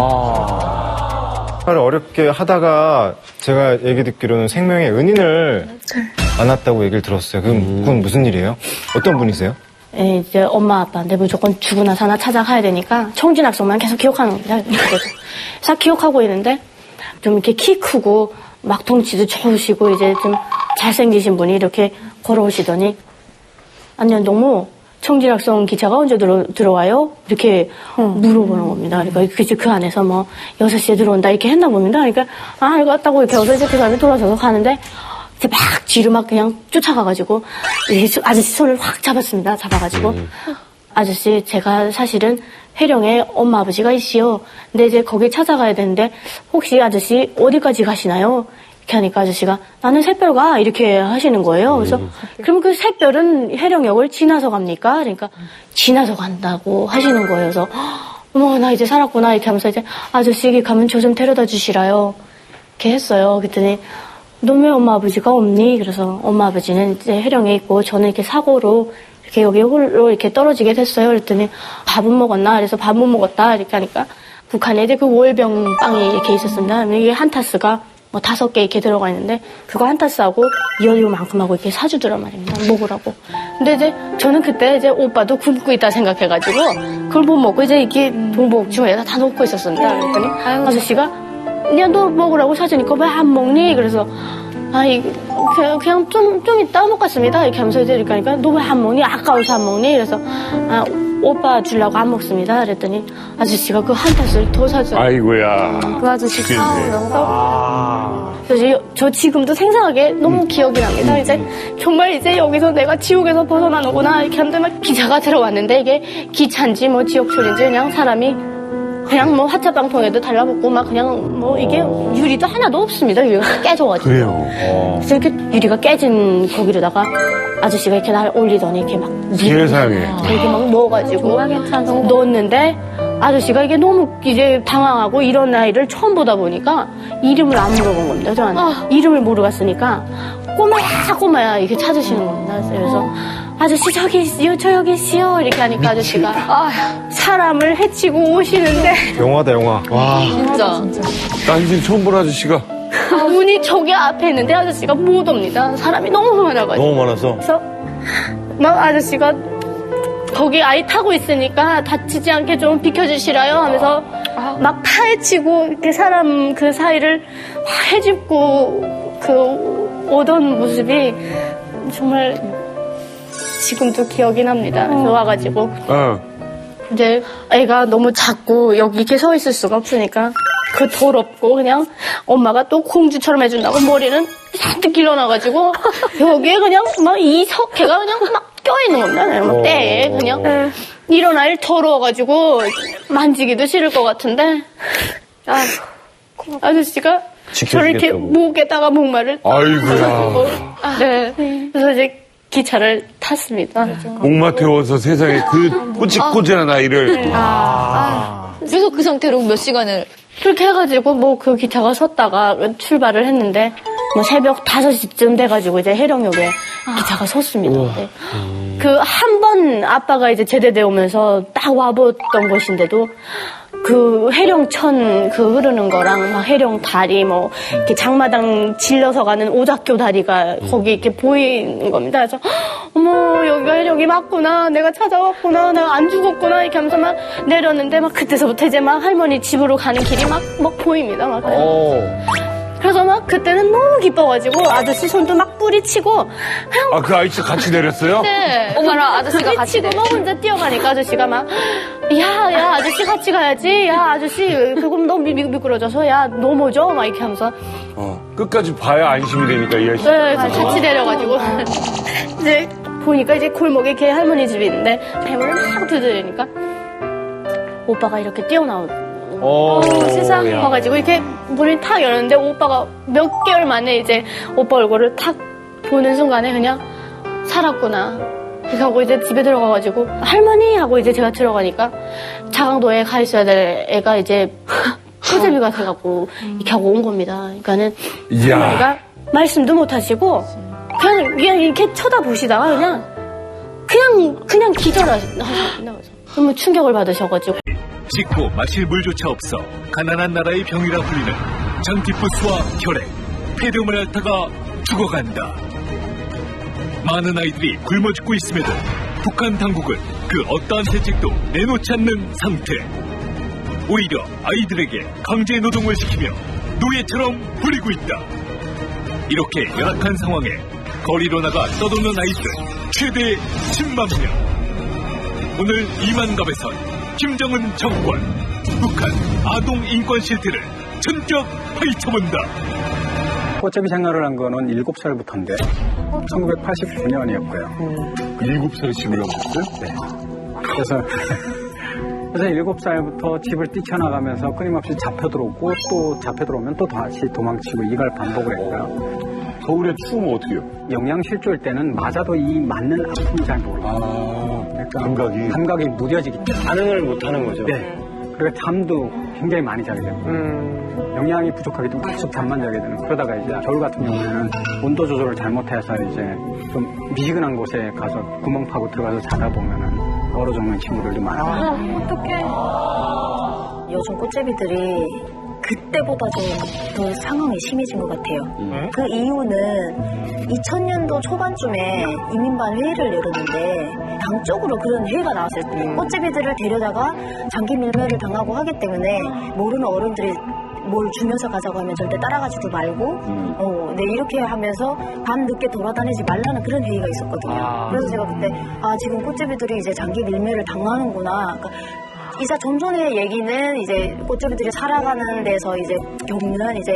Speaker 5: 어렵게 하다가 제가 얘기 듣기로는 생명의 은인을 만났다고 얘기를 들었어요. 그건 무슨 일이에요? 어떤 분이세요?
Speaker 12: 예, 이제 엄마 아빠인데 무조건 죽으나 사나 찾아가야 되니까 청진학생만 계속 기억하는 겁니다. 그래서 기억하고 있는데 좀 이렇게 키 크고 막 덩치도 좋으시고 이제 좀 잘생기신 분이 이렇게 걸어오시더니 안녕동무 청진학생 기차가 언제 들어와요? 이렇게 물어보는 겁니다. 그러니까 그 안에서 뭐 6시에 들어온다 이렇게 했나 봅니다. 그러니까 알겠다고 이렇게 해서 이제 그 사람이 돌아서서 가는데 이제 막 뒤로 막 그냥 쫓아가가지고 아저씨 손을 확 잡았습니다. 잡아가지고 아저씨 제가 사실은 해령에 엄마 아버지가 있어요. 근데 이제 거기 찾아가야 되는데 혹시 아저씨 어디까지 가시나요? 이렇게 하니까 아저씨가 나는 샛별 가 이렇게 하시는 거예요. 그래서 그럼 그 샛별은 해령역을 지나서 갑니까? 그러니까 지나서 간다고 하시는 거예요. 그래서 어머 나 이제 살았구나 이렇게 하면서 이제 아저씨 여기 가면 저 좀 데려다 주시라요. 이렇게 했어요. 그랬더니 너 왜 엄마 아버지가 없니? 그래서 엄마 아버지는 이제 해령에 있고 저는 이렇게 사고로 이렇게 여기 홀로 이렇게 떨어지게 됐어요. 그랬더니 밥은 먹었나? 그래서 밥 못 먹었다 이렇게 하니까 북한에 이제 그 월병 빵이 이렇게 있었습니다. 이게 한 타스가 뭐 5개 이렇게 들어가 있는데 그거 한 타스하고 이만큼하고 이렇게 사주더란 말입니다. 먹으라고. 근데 이제 저는 그때 이제 오빠도 굶고 있다 생각해가지고 그걸 못 먹고 이제 이렇게 동복지원에다 다 놓고 있었습니다. 그랬더니 아저씨가 야 너 먹으라고 사주니까 왜 안 먹니? 그래서 그냥 좀 이따 먹겠습니다. 이렇게 하면서 이제 이렇게 하니까 너 왜 안 먹니? 아까워서 안 먹니? 그래서 오빠 주려고 안 먹습니다. 그랬더니 아저씨가 그 한 탓을 더 사줘요.
Speaker 3: 아이고야.
Speaker 12: 그 아저씨 그래서 저 지금도 생생하게 너무 기억이 납니다. 이제 정말 이제 여기서 내가 지옥에서 벗어나는구나 이렇게 하는데 막 기차가 들어왔는데 이게 기차인지 뭐 지옥철인지 그냥 사람이 그냥 뭐 화차방통에도 달라붙고 막 그냥 뭐 이게 유리도 하나도 없습니다. 유리가 깨져가지고.
Speaker 3: 그래요.
Speaker 12: 그래서 이렇게 유리가 깨진 거기로다가 아저씨가 이렇게 날 올리더니 이렇게 막
Speaker 3: 세상에.
Speaker 12: 이렇게 막 넣어가지고 넣었는데 아저씨가 이게 너무 이제 당황하고 이런 아이를 처음 보다 보니까 이름을 안 물어본 겁니다. 저한테 이름을 모르겠으니까 꼬마야 이렇게 찾으시는 겁니다. 그래서 아저씨 저기 있어요, 저 여기 있어요 이렇게 하니까 아저씨가 사람을 해치고 오시는데
Speaker 5: 영화다 영화.
Speaker 3: 와.
Speaker 12: 진짜
Speaker 3: 나 인생 처음 본 아저씨가.
Speaker 12: 문이 저기 앞에 있는데 아저씨가 못 옵니다. 사람이 너무 많아가지고.
Speaker 2: 너무 많아서.
Speaker 12: 그래서 막 아저씨가 거기 아이 타고 있으니까 다치지 않게 좀 비켜주시라요 하면서 막 파헤치고 이렇게 사람 그 사이를 막 헤집고 그 오던 모습이 정말 지금도 기억이 납니다. 그래서 와가지고 이제 애가 너무 작고 여기 이렇게 서 있을 수가 없으니까 그 더럽고 그냥 엄마가 또 공주처럼 해준다고 머리는 잔뜩 길러놔가지고 여기에 그냥 막 이 석회가 그냥 막 껴있는 겁니다. 막 때에 그냥 이런 아이를 더러워가지고 만지기도 싫을 것 같은데 아저씨가 저를 이렇게 목에다가 목마를
Speaker 3: 아이고야.
Speaker 12: 네. 그래서 이제 기차를 탔습니다.
Speaker 3: 목마 태워서 세상에 그 꼬질꼬질한 아이를.
Speaker 13: 그래서 그 상태로 몇 시간을
Speaker 12: 그렇게 해가지고 뭐 그 기차가 섰다가 출발을 했는데 뭐 새벽 5시쯤 돼가지고 이제 해령역에 기차가 섰습니다. 네. 그 한 번 아빠가 이제 제대돼 오면서 딱 와봤던 곳인데도 그 해령천 그 흐르는 거랑 막 해령 다리 뭐 이렇게 장마당 질러서 가는 오작교 다리가 거기 이렇게 보이는 겁니다. 그래서 어머 여기가 해령이 맞구나, 내가 찾아왔구나, 내가 안 죽었구나 이렇게 하면서 막 내렸는데 막 그때서부터 이제 막 할머니 집으로 가는 길이 막 보입니다. 막 그래서 막 그때는 너무 기뻐가지고 아저씨 손도 막 뿌리치고
Speaker 3: 그 아저씨 같이 내렸어요?
Speaker 12: 네.
Speaker 13: 어머나 아저씨가 같이
Speaker 12: 뿌리치고 막 혼자 뛰어가니까 아저씨가 막 야 아저씨 같이 가야지, 야 아저씨 그럼 너무 미끄러져서 야 넘어져 막 이렇게 하면서
Speaker 3: 끝까지 봐야 안심이 되니까 이 아저씨.
Speaker 12: 네, 같이 내려가지고 이제 보니까 이제 골목에 걔 할머니 집이 있는데 대문을 막 두드리니까 오빠가 이렇게 뛰어나오는 세상 와가지고 이렇게 문을 탁 열었는데 오빠가 몇 개월 만에 이제 오빠 얼굴을 탁 보는 순간에 그냥 살았구나. 그래서 하고 이제 집에 들어가가지고 할머니 하고 이제 제가 들어가니까 자강도에 가 있어야 될 애가 이제 꼬제비가 돼갖고 이렇게 하고 온 겁니다. 그러니까는 할머니가 말씀도 못 하시고 그냥 이렇게 쳐다보시다가 그냥 기절하셨나 그래서 너무 충격을 받으셔가지고.
Speaker 14: 씻고 마실 물조차 없어 가난한 나라의 병이라 불리는 장티푸스와 혈액, 폐렴을 앓다가 죽어간다. 많은 아이들이 굶어 죽고 있음에도 북한 당국은 그 어떠한 대책도 내놓지 않는 상태. 오히려 아이들에게 강제 노동을 시키며 노예처럼 부리고 있다. 이렇게 열악한 상황에 거리로 나가 떠도는 아이들 최대 10만 명. 오늘 이만갑에선 김정은 정권, 북한 아동 인권 실태를 전격 파헤쳐본다.
Speaker 15: 꽃제비 생활을 한 거는 7살부터인데 1989년이었고요.
Speaker 3: 7살씩이나 했어요?
Speaker 15: 네. 그래서 7살부터 집을 뛰쳐나가면서 끊임없이 잡혀들어오고 또 잡혀들어오면 또 다시 도망치고 이걸 반복을 했고요.
Speaker 3: 겨울에 추우면 어떻게 해요?
Speaker 15: 영양실조일 때는 맞아도 이 맞는 아픔이 잘 모르고 감각이 무뎌지기 때문에
Speaker 6: 반응을 못하는 거죠.
Speaker 15: 네. 그리고 잠도 굉장히 많이 자게 되고 영양이 부족하기 때문에 계속 잠만 자게 되는. 그러다가 이제 겨울 같은 경우에는 온도 조절을 잘못해서 이제 좀 미지근한 곳에 가서 구멍 파고 들어가서 자다 보면은 얼어 죽는 친구들도 많아요.
Speaker 12: 어떡해.
Speaker 16: 요즘 꽃제비들이 그때보다 좀 더 상황이 심해진 것 같아요. 그 이유는 2000년도 초반쯤에 이민반 회의를 열었는데 당 쪽으로 그런 회의가 나왔어요. 꽃제비들을 데려다가 장기 밀매를 당하고 하기 때문에 모르는 어른들이 뭘 주면서 가자고 하면 절대 따라가지도 말고 네, 이렇게 하면서 밤 늦게 돌아다니지 말라는 그런 회의가 있었거든요. 그래서 제가 그때 지금 꽃제비들이 이제 장기 밀매를 당하는구나. 그러니까 이사 좀 전의 얘기는 이제 꽃제비들이 살아가는 데서 이제 겪는 이제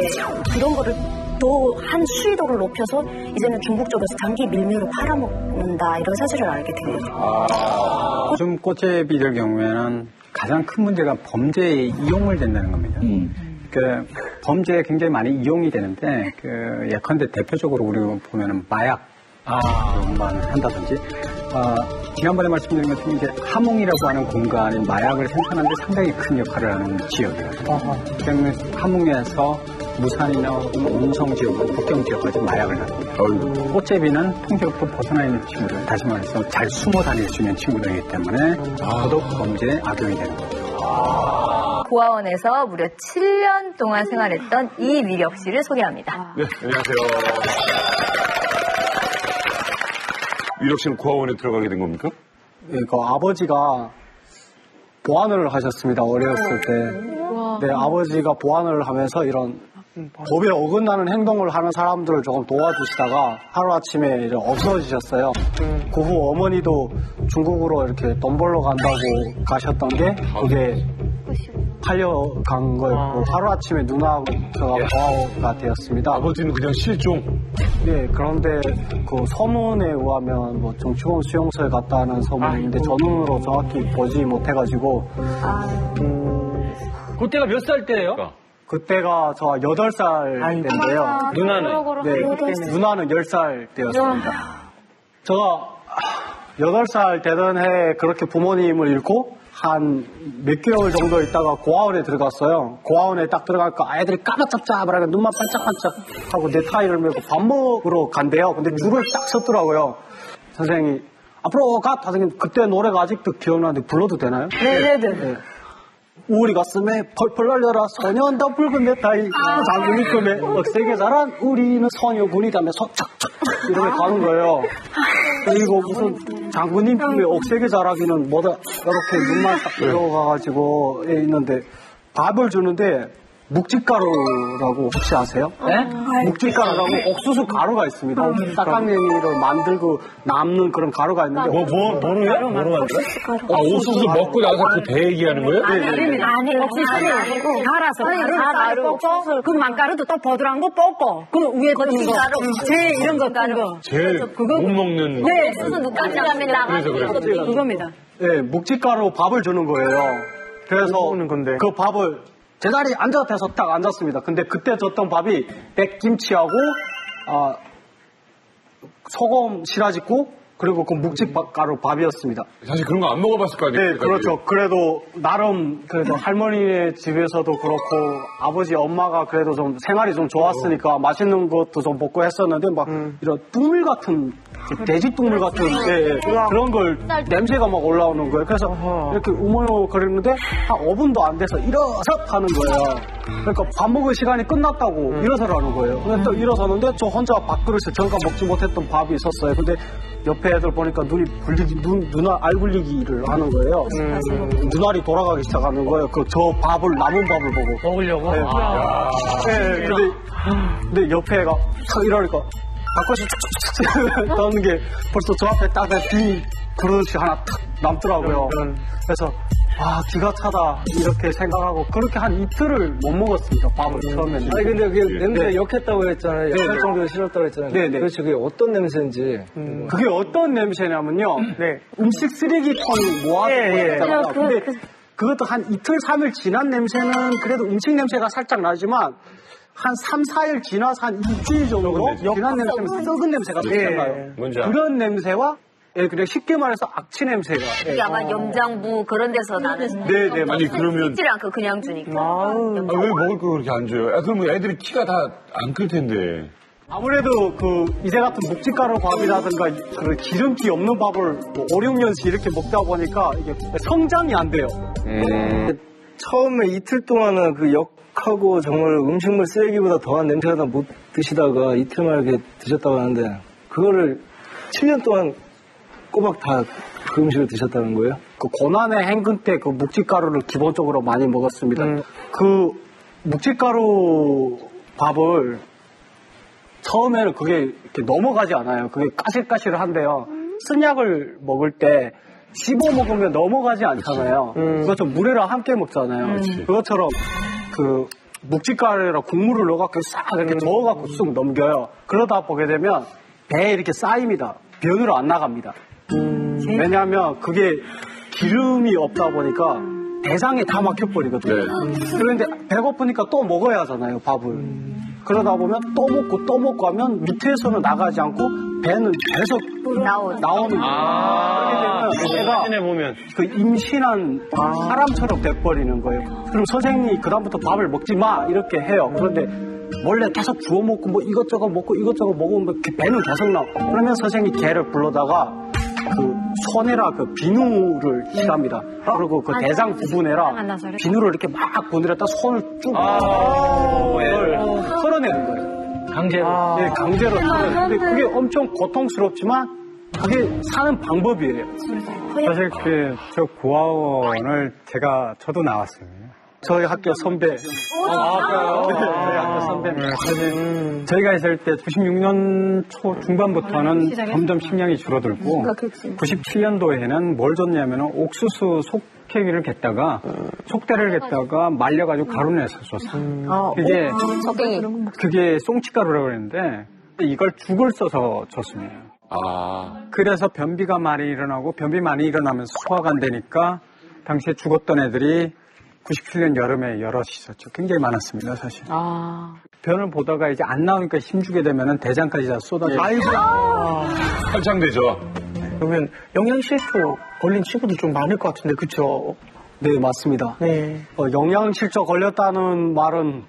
Speaker 16: 그런 거를 더 한 수위도를 높여서 이제는 중국 쪽에서 장기 밀매로 팔아먹는다 이런 사실을 알게 된 거죠.
Speaker 15: 요즘 꽃제비들 경우에는 가장 큰 문제가 범죄에 이용을 된다는 겁니다. 그 범죄에 굉장히 많이 이용이 되는데 그 예컨대 대표적으로 우리 보면은 마약 만 한다든지 지난번에 말씀드린 것처럼 이제 함흥이라고 하는 공간이 마약을 생산하는 데 상당히 큰 역할을 하는 지역이에요. 때문에 함흥에서 무산이나 운성 지역, 북경 지역까지 마약을 합니다. 꽃제비는 통제로부터 벗어나 있는 친구들, 다시 말해서 잘 숨어 다닐 수 있는 친구들이기 때문에 더더욱 범죄에 악용이 되는 거죠.
Speaker 17: 고아원에서 무려 7년 동안 생활했던 이미력 씨를 소개합니다.
Speaker 3: 네, 안녕하세요. 미력 씨는 고아원에 들어가게 된 겁니까?
Speaker 18: 네, 그 아버지가 보안을 하셨습니다. 어렸을 때. 네, 아버지가 보안을 하면서 이런 법에 어긋나는 행동을 하는 사람들을 조금 도와주시다가 하루아침에 이제 없어지셨어요. 그 후 어머니도 중국으로 이렇게 돈 벌러 간다고 가셨던 게 그게 팔려간 거였고 하루아침에 누나가 고아가 되었습니다.
Speaker 3: 아버지는 그냥 실종?
Speaker 18: 네, 그런데 그 소문에 의하면 뭐 정치범 수용소에 갔다는 소문인데 저 눈으로 정확히 보지 못해가지고
Speaker 6: 그때가 몇 살 때예요?
Speaker 18: 그때가 저 8살 때인데요.
Speaker 6: 누나는?
Speaker 18: 네, 누나는 10살 때였습니다. 제가 8살 되던 해에 그렇게 부모님을 잃고 한 몇 개월 정도 있다가 고아원에 들어갔어요. 고아원에 딱 들어가니까 아이들이 까맣잡잡하게 눈만 반짝반짝 하고 넥타이를 메고 밥 먹으러 간대요. 근데 줄을 딱 섰더라고요. 선생님이 앞으로 가! 선생님 그때 노래가 아직도 기억나는데 불러도 되나요?
Speaker 16: 네네네.
Speaker 18: 우리 가슴에 펄펄 날려라 소년 더 붉은 넥타이 장군이 꿈에 억세게 자란 우리는 소녀군이다며 소착착 이렇게 가는 거예요. 그리고 무슨 장군님 품에 억세게 자라기는 뭐다 이렇게 눈만 딱 들어가가지고 있는데 밥을 주는데 묵직가루라고 혹시 아세요?
Speaker 6: 네?
Speaker 18: 묵직가루라고 옥수수 가루가 있습니다. 딱강냉이를 만들고 남는 그런 가루가 있는데
Speaker 3: 뭐로요? 뭐로 만들어요? 옥수수 먹고 나서 그 배 얘기하는 거예요?
Speaker 10: 아니, 옥수수는 아니고 갈아서 가루 뽑고 그 망가루도 또 보드랑한 거 뽑고 그 위에 거 제 이런 거 딴 거.
Speaker 3: 제일 못 먹는
Speaker 10: 네,
Speaker 17: 옥수수 누까지 나가지고
Speaker 10: 그겁니다.
Speaker 18: 네, 묵직가루 밥을 주는 거예요. 그래서 그 밥을 제자리에 앉아서 딱 앉았습니다. 근데 그때 줬던 밥이 백김치하고 소금 시라짓국 그리고 그 묵직가루 밥이었습니다.
Speaker 3: 사실 그런 거 안 먹어봤을 거 아니에요?
Speaker 18: 네, 그렇죠. 그래도 나름 그래도 할머니네 집에서도 그렇고 아버지 엄마가 그래도 좀 생활이 좀 좋았으니까 맛있는 것도 좀 먹고 했었는데 막 이런 뚱물 같은 돼지 뚱물 같은 그런 걸 냄새가 막 올라오는 거예요. 그래서 이렇게 우물거리는데 한 5분도 안 돼서 일어서 하는 거예요. 그러니까 밥 먹을 시간이 끝났다고 일어서라는 거예요. 근데 또 일어서는데 저 혼자 밥그릇에 저가 먹지 못했던 밥이 있었어요. 근데 옆에 애들 보니까 눈이 굴리기, 눈알 굴리기를 하는 거예요. 눈알이 돌아가기 시작하는 거예요. 저 남은 밥을 보고.
Speaker 6: 먹으려고?
Speaker 18: 네. 네, 근데 옆에 애가 탁 이러니까 밥그릇이 툭툭툭 떠는 게 벌써 저 앞에 딱 빈 그릇이 하나 탁 남더라고요. 그래서 기가 차다 이렇게 생각하고 그렇게 한 이틀을 못 먹었습니다. 밥을 처음에는.
Speaker 2: 아니 근데 그게 냄새가 역했다고 했잖아요. 역할 정도로 싫었다고 했잖아요.
Speaker 18: 네네.
Speaker 2: 도대체 그게 어떤 냄새인지.
Speaker 18: 그게 어떤 냄새냐면요. 음식 쓰레기통 모아두고 있잖아요. 근데 그것도 한 이틀 3일 지난 냄새는 그래도 음식 냄새가 살짝 나지만 한 3, 4일 지나서 한 일주일 정도 지난 냄새는 썩은 냄새가 나요. 그런 냄새와 그냥 쉽게 말해서 악취 냄새가.
Speaker 17: 그게 아마 염장부 그런 데서 나는.
Speaker 18: 네네.
Speaker 3: 아니, 그러면.
Speaker 17: 씹질 않고 그냥 주니까.
Speaker 3: 왜 먹을 거 그렇게 안 줘요? 그러면 애들이 키가 다 안 클 텐데.
Speaker 18: 아무래도 이제 같은 묵직가루 밥이라든가 그 기름기 없는 밥을 5, 6년씩 이렇게 먹다 보니까 이게 성장이 안 돼요.
Speaker 2: 처음에 이틀 동안은 그 역하고 정말 음식물 쓰레기보다 더한 냄새가 못 드시다가 이틀 만에 이렇게 드셨다고 하는데 그거를 7년 동안 꼬박 다 그 음식을 드셨다는 거예요?
Speaker 18: 그 고난의 행군 때 그 묵직가루를 기본적으로 많이 먹었습니다. 그 묵직가루 밥을 처음에는 그게 이렇게 넘어가지 않아요. 그게 까실까실한데요. 쓴약을 먹을 때 씹어 먹으면 넘어가지 않잖아요. 그것처럼 물이랑 함께 먹잖아요. 그것처럼 그 묵직가루랑 국물을 넣어갖고 싹 이렇게 저어갖고 쑥 넘겨요. 그러다 보게 되면 배에 이렇게 쌓입니다. 변으로 안 나갑니다. 왜냐하면 그게 기름이 없다 보니까 대장에 다 막혀버리거든요. 그런데 배고프니까 또 먹어야 하잖아요, 밥을. 그러다 보면 또 먹고 하면 밑에서는 나가지 않고 배는 계속 나오는 거예요. 그렇게 되면 보면 그 임신한 사람처럼 돼버리는 거예요. 그럼 선생님이 그다음부터 밥을 먹지 마 이렇게 해요. 그런데 원래 계속 주워 먹고 뭐 이것저것 먹고 이것저것 먹으면 배는 계속 나와. 그러면 선생님이 걔를 불러다가 그 손에라 그 비누를 칠합니다. 그리고 그 대장 부분에라 비누를 이렇게 막 보내렸다 손을 쭉 썰어내는 거예요.
Speaker 6: 강제로.
Speaker 18: 네, 강제로 썰어내는데 그게 엄청 고통스럽지만 그게 사는 방법이에요.
Speaker 15: 사실 저 고아원을 저도 나왔어요.
Speaker 18: 저희 학교 선배.
Speaker 15: 그래요?
Speaker 18: 저희 학교 선배.
Speaker 15: 사실 저희가 있을 때 96년 초 중반부터는 점점 식량이 줄어들고 97년도에는 뭘 줬냐면은 옥수수 속회기를 겠다가 속대를 겠다가 말려가지고 가루내서 줬어요. 그게 송치가루라고 그랬는데 이걸 죽을 써서 줬습니다. 그래서 변비가 많이 일어나고 변비 많이 일어나면 소화가 안 되니까 당시에 죽었던 애들이 97년 여름에 여럿이 있었죠. 굉장히 많았습니다, 사실. 변을 보다가 이제 안 나오니까 힘주게 되면은 대장까지 다 쏟아져.
Speaker 3: 한창 되죠.
Speaker 6: 그러면 영양실조 걸린 친구들 좀 많을 것 같은데, 그쵸?
Speaker 18: 네, 맞습니다. 영양실조 걸렸다는 말은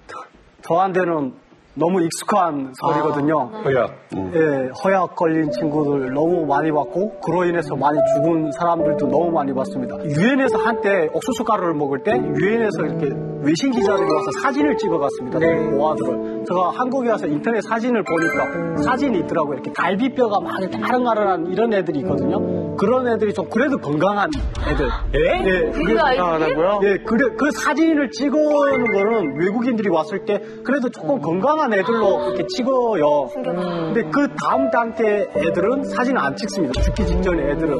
Speaker 18: 저한테는 너무 익숙한 소리거든요.
Speaker 3: 허약.
Speaker 18: 예, 허약 걸린 친구들 너무 많이 봤고 그로 인해서 많이 죽은 사람들도 너무 많이 봤습니다. 유엔에서 한때 옥수수 가루를 먹을 때 유엔에서 이렇게 외신 기자들이 와서 사진을 찍어갔습니다. 모아들을. 제가 한국에 와서 인터넷 사진을 보니까 사진이 있더라고요. 이렇게 갈비뼈가 막 아른아른한 이런 애들이 있거든요. 그런 애들이 좀 그래도 건강한 애들. 예?
Speaker 6: 그게 건강하다고요?
Speaker 18: 예, 그 사진을 찍어오는 거는 외국인들이 왔을 때 그래도 조금 건강한 애들로 이렇게 찍어요. 근데 그 다음 단계 애들은 사진을 안 찍습니다. 죽기 직전에 애들은.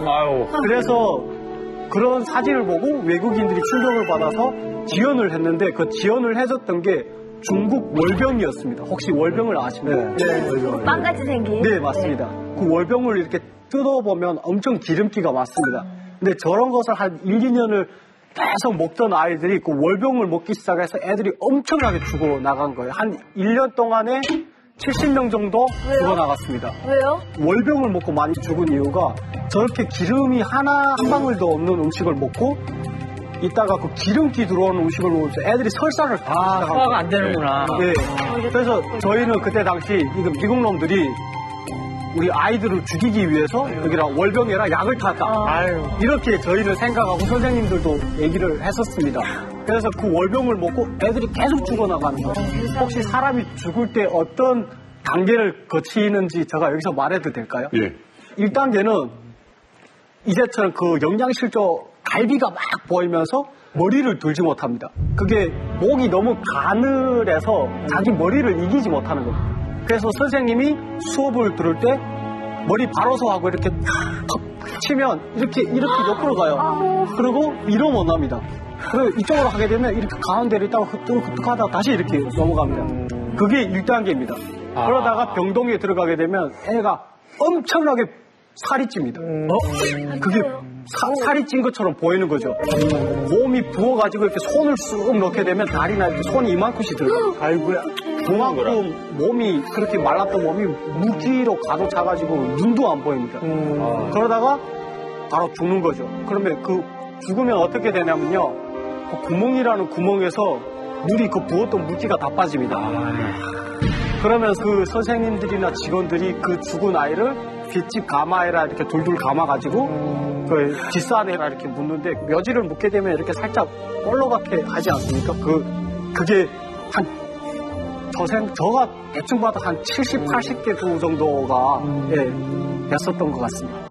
Speaker 18: 그래서 그런 사진을 보고 외국인들이 충격을 받아서 지원을 했는데 그 지원을 해줬던 게 중국 월병이었습니다. 혹시 월병을 아십니까? 네, 월병.
Speaker 17: 빵같이 생긴.
Speaker 18: 네, 맞습니다. 그 월병을 이렇게 뜯어보면 엄청 기름기가 많습니다. 근데 저런 것을 한 1, 2년을 계속 먹던 아이들이 그 월병을 먹기 시작해서 애들이 엄청나게 죽어나간 거예요. 한 1년 동안에 70명 정도 죽어나갔습니다.
Speaker 8: 왜요?
Speaker 18: 월병을 먹고 많이 죽은 이유가 저렇게 기름이 한 방울도 없는 음식을 먹고 이따가 그 기름기 들어오는 음식을 먹으면서 애들이 설사를 다 시작한
Speaker 6: 소화가
Speaker 18: 거예요.
Speaker 6: 안 되는구나.
Speaker 18: 네. 그래서 저희는 그때 당시 이거 미국 놈들이 우리 아이들을 죽이기 위해서 여기다 월병에라 약을 탔다. 이렇게 저희는 생각하고 선생님들도 얘기를 했었습니다. 그래서 그 월병을 먹고 애들이 계속 죽어나가는 거예요. 혹시 사람이 죽을 때 어떤 단계를 거치는지 제가 여기서 말해도 될까요?
Speaker 3: 예.
Speaker 18: 1단계는 이제처럼 그 영양실조 갈비가 막 보이면서 머리를 들지 못합니다. 그게 목이 너무 가늘해서 자기 머리를 이기지 못하는 겁니다. 그래서 선생님이 수업을 들을 때 머리 바로서 하고 이렇게 탁 치면 이렇게 옆으로 가요. 그리고 위로 못 납니다. 그리고 이쪽으로 하게 되면 이렇게 가운데를 있다가 흑득 하다가 다시 이렇게 넘어갑니다. 그게 1단계입니다. 그러다가 병동에 들어가게 되면 애가 엄청나게 살이 찝니다. 그게 살이 찐 것처럼 보이는 거죠. 몸이 부어가지고 이렇게 손을 쑥 넣게 되면 다리나 이렇게 손이 이만큼씩 들어가요. 아이고야. 그만큼 몸이, 그렇게 말랐던 몸이 무기로 가득 차가지고 눈도 안 보입니다. 그러다가 바로 죽는 거죠. 그러면 그 죽으면 어떻게 되냐면요. 그 구멍이라는 구멍에서 물이 그 부었던 물기가 다 빠집니다. 그러면 그 선생님들이나 직원들이 그 죽은 아이를 빗집 감아해라 이렇게 둘둘 감아가지고 그 뒷산에라 이렇게 묻는데 묘지를 묻게 되면 이렇게 살짝 볼록하게 하지 않습니까? 그게 한 저가 대충 봐도 한 70, 80개 구 정도가 됐었던 것 같습니다.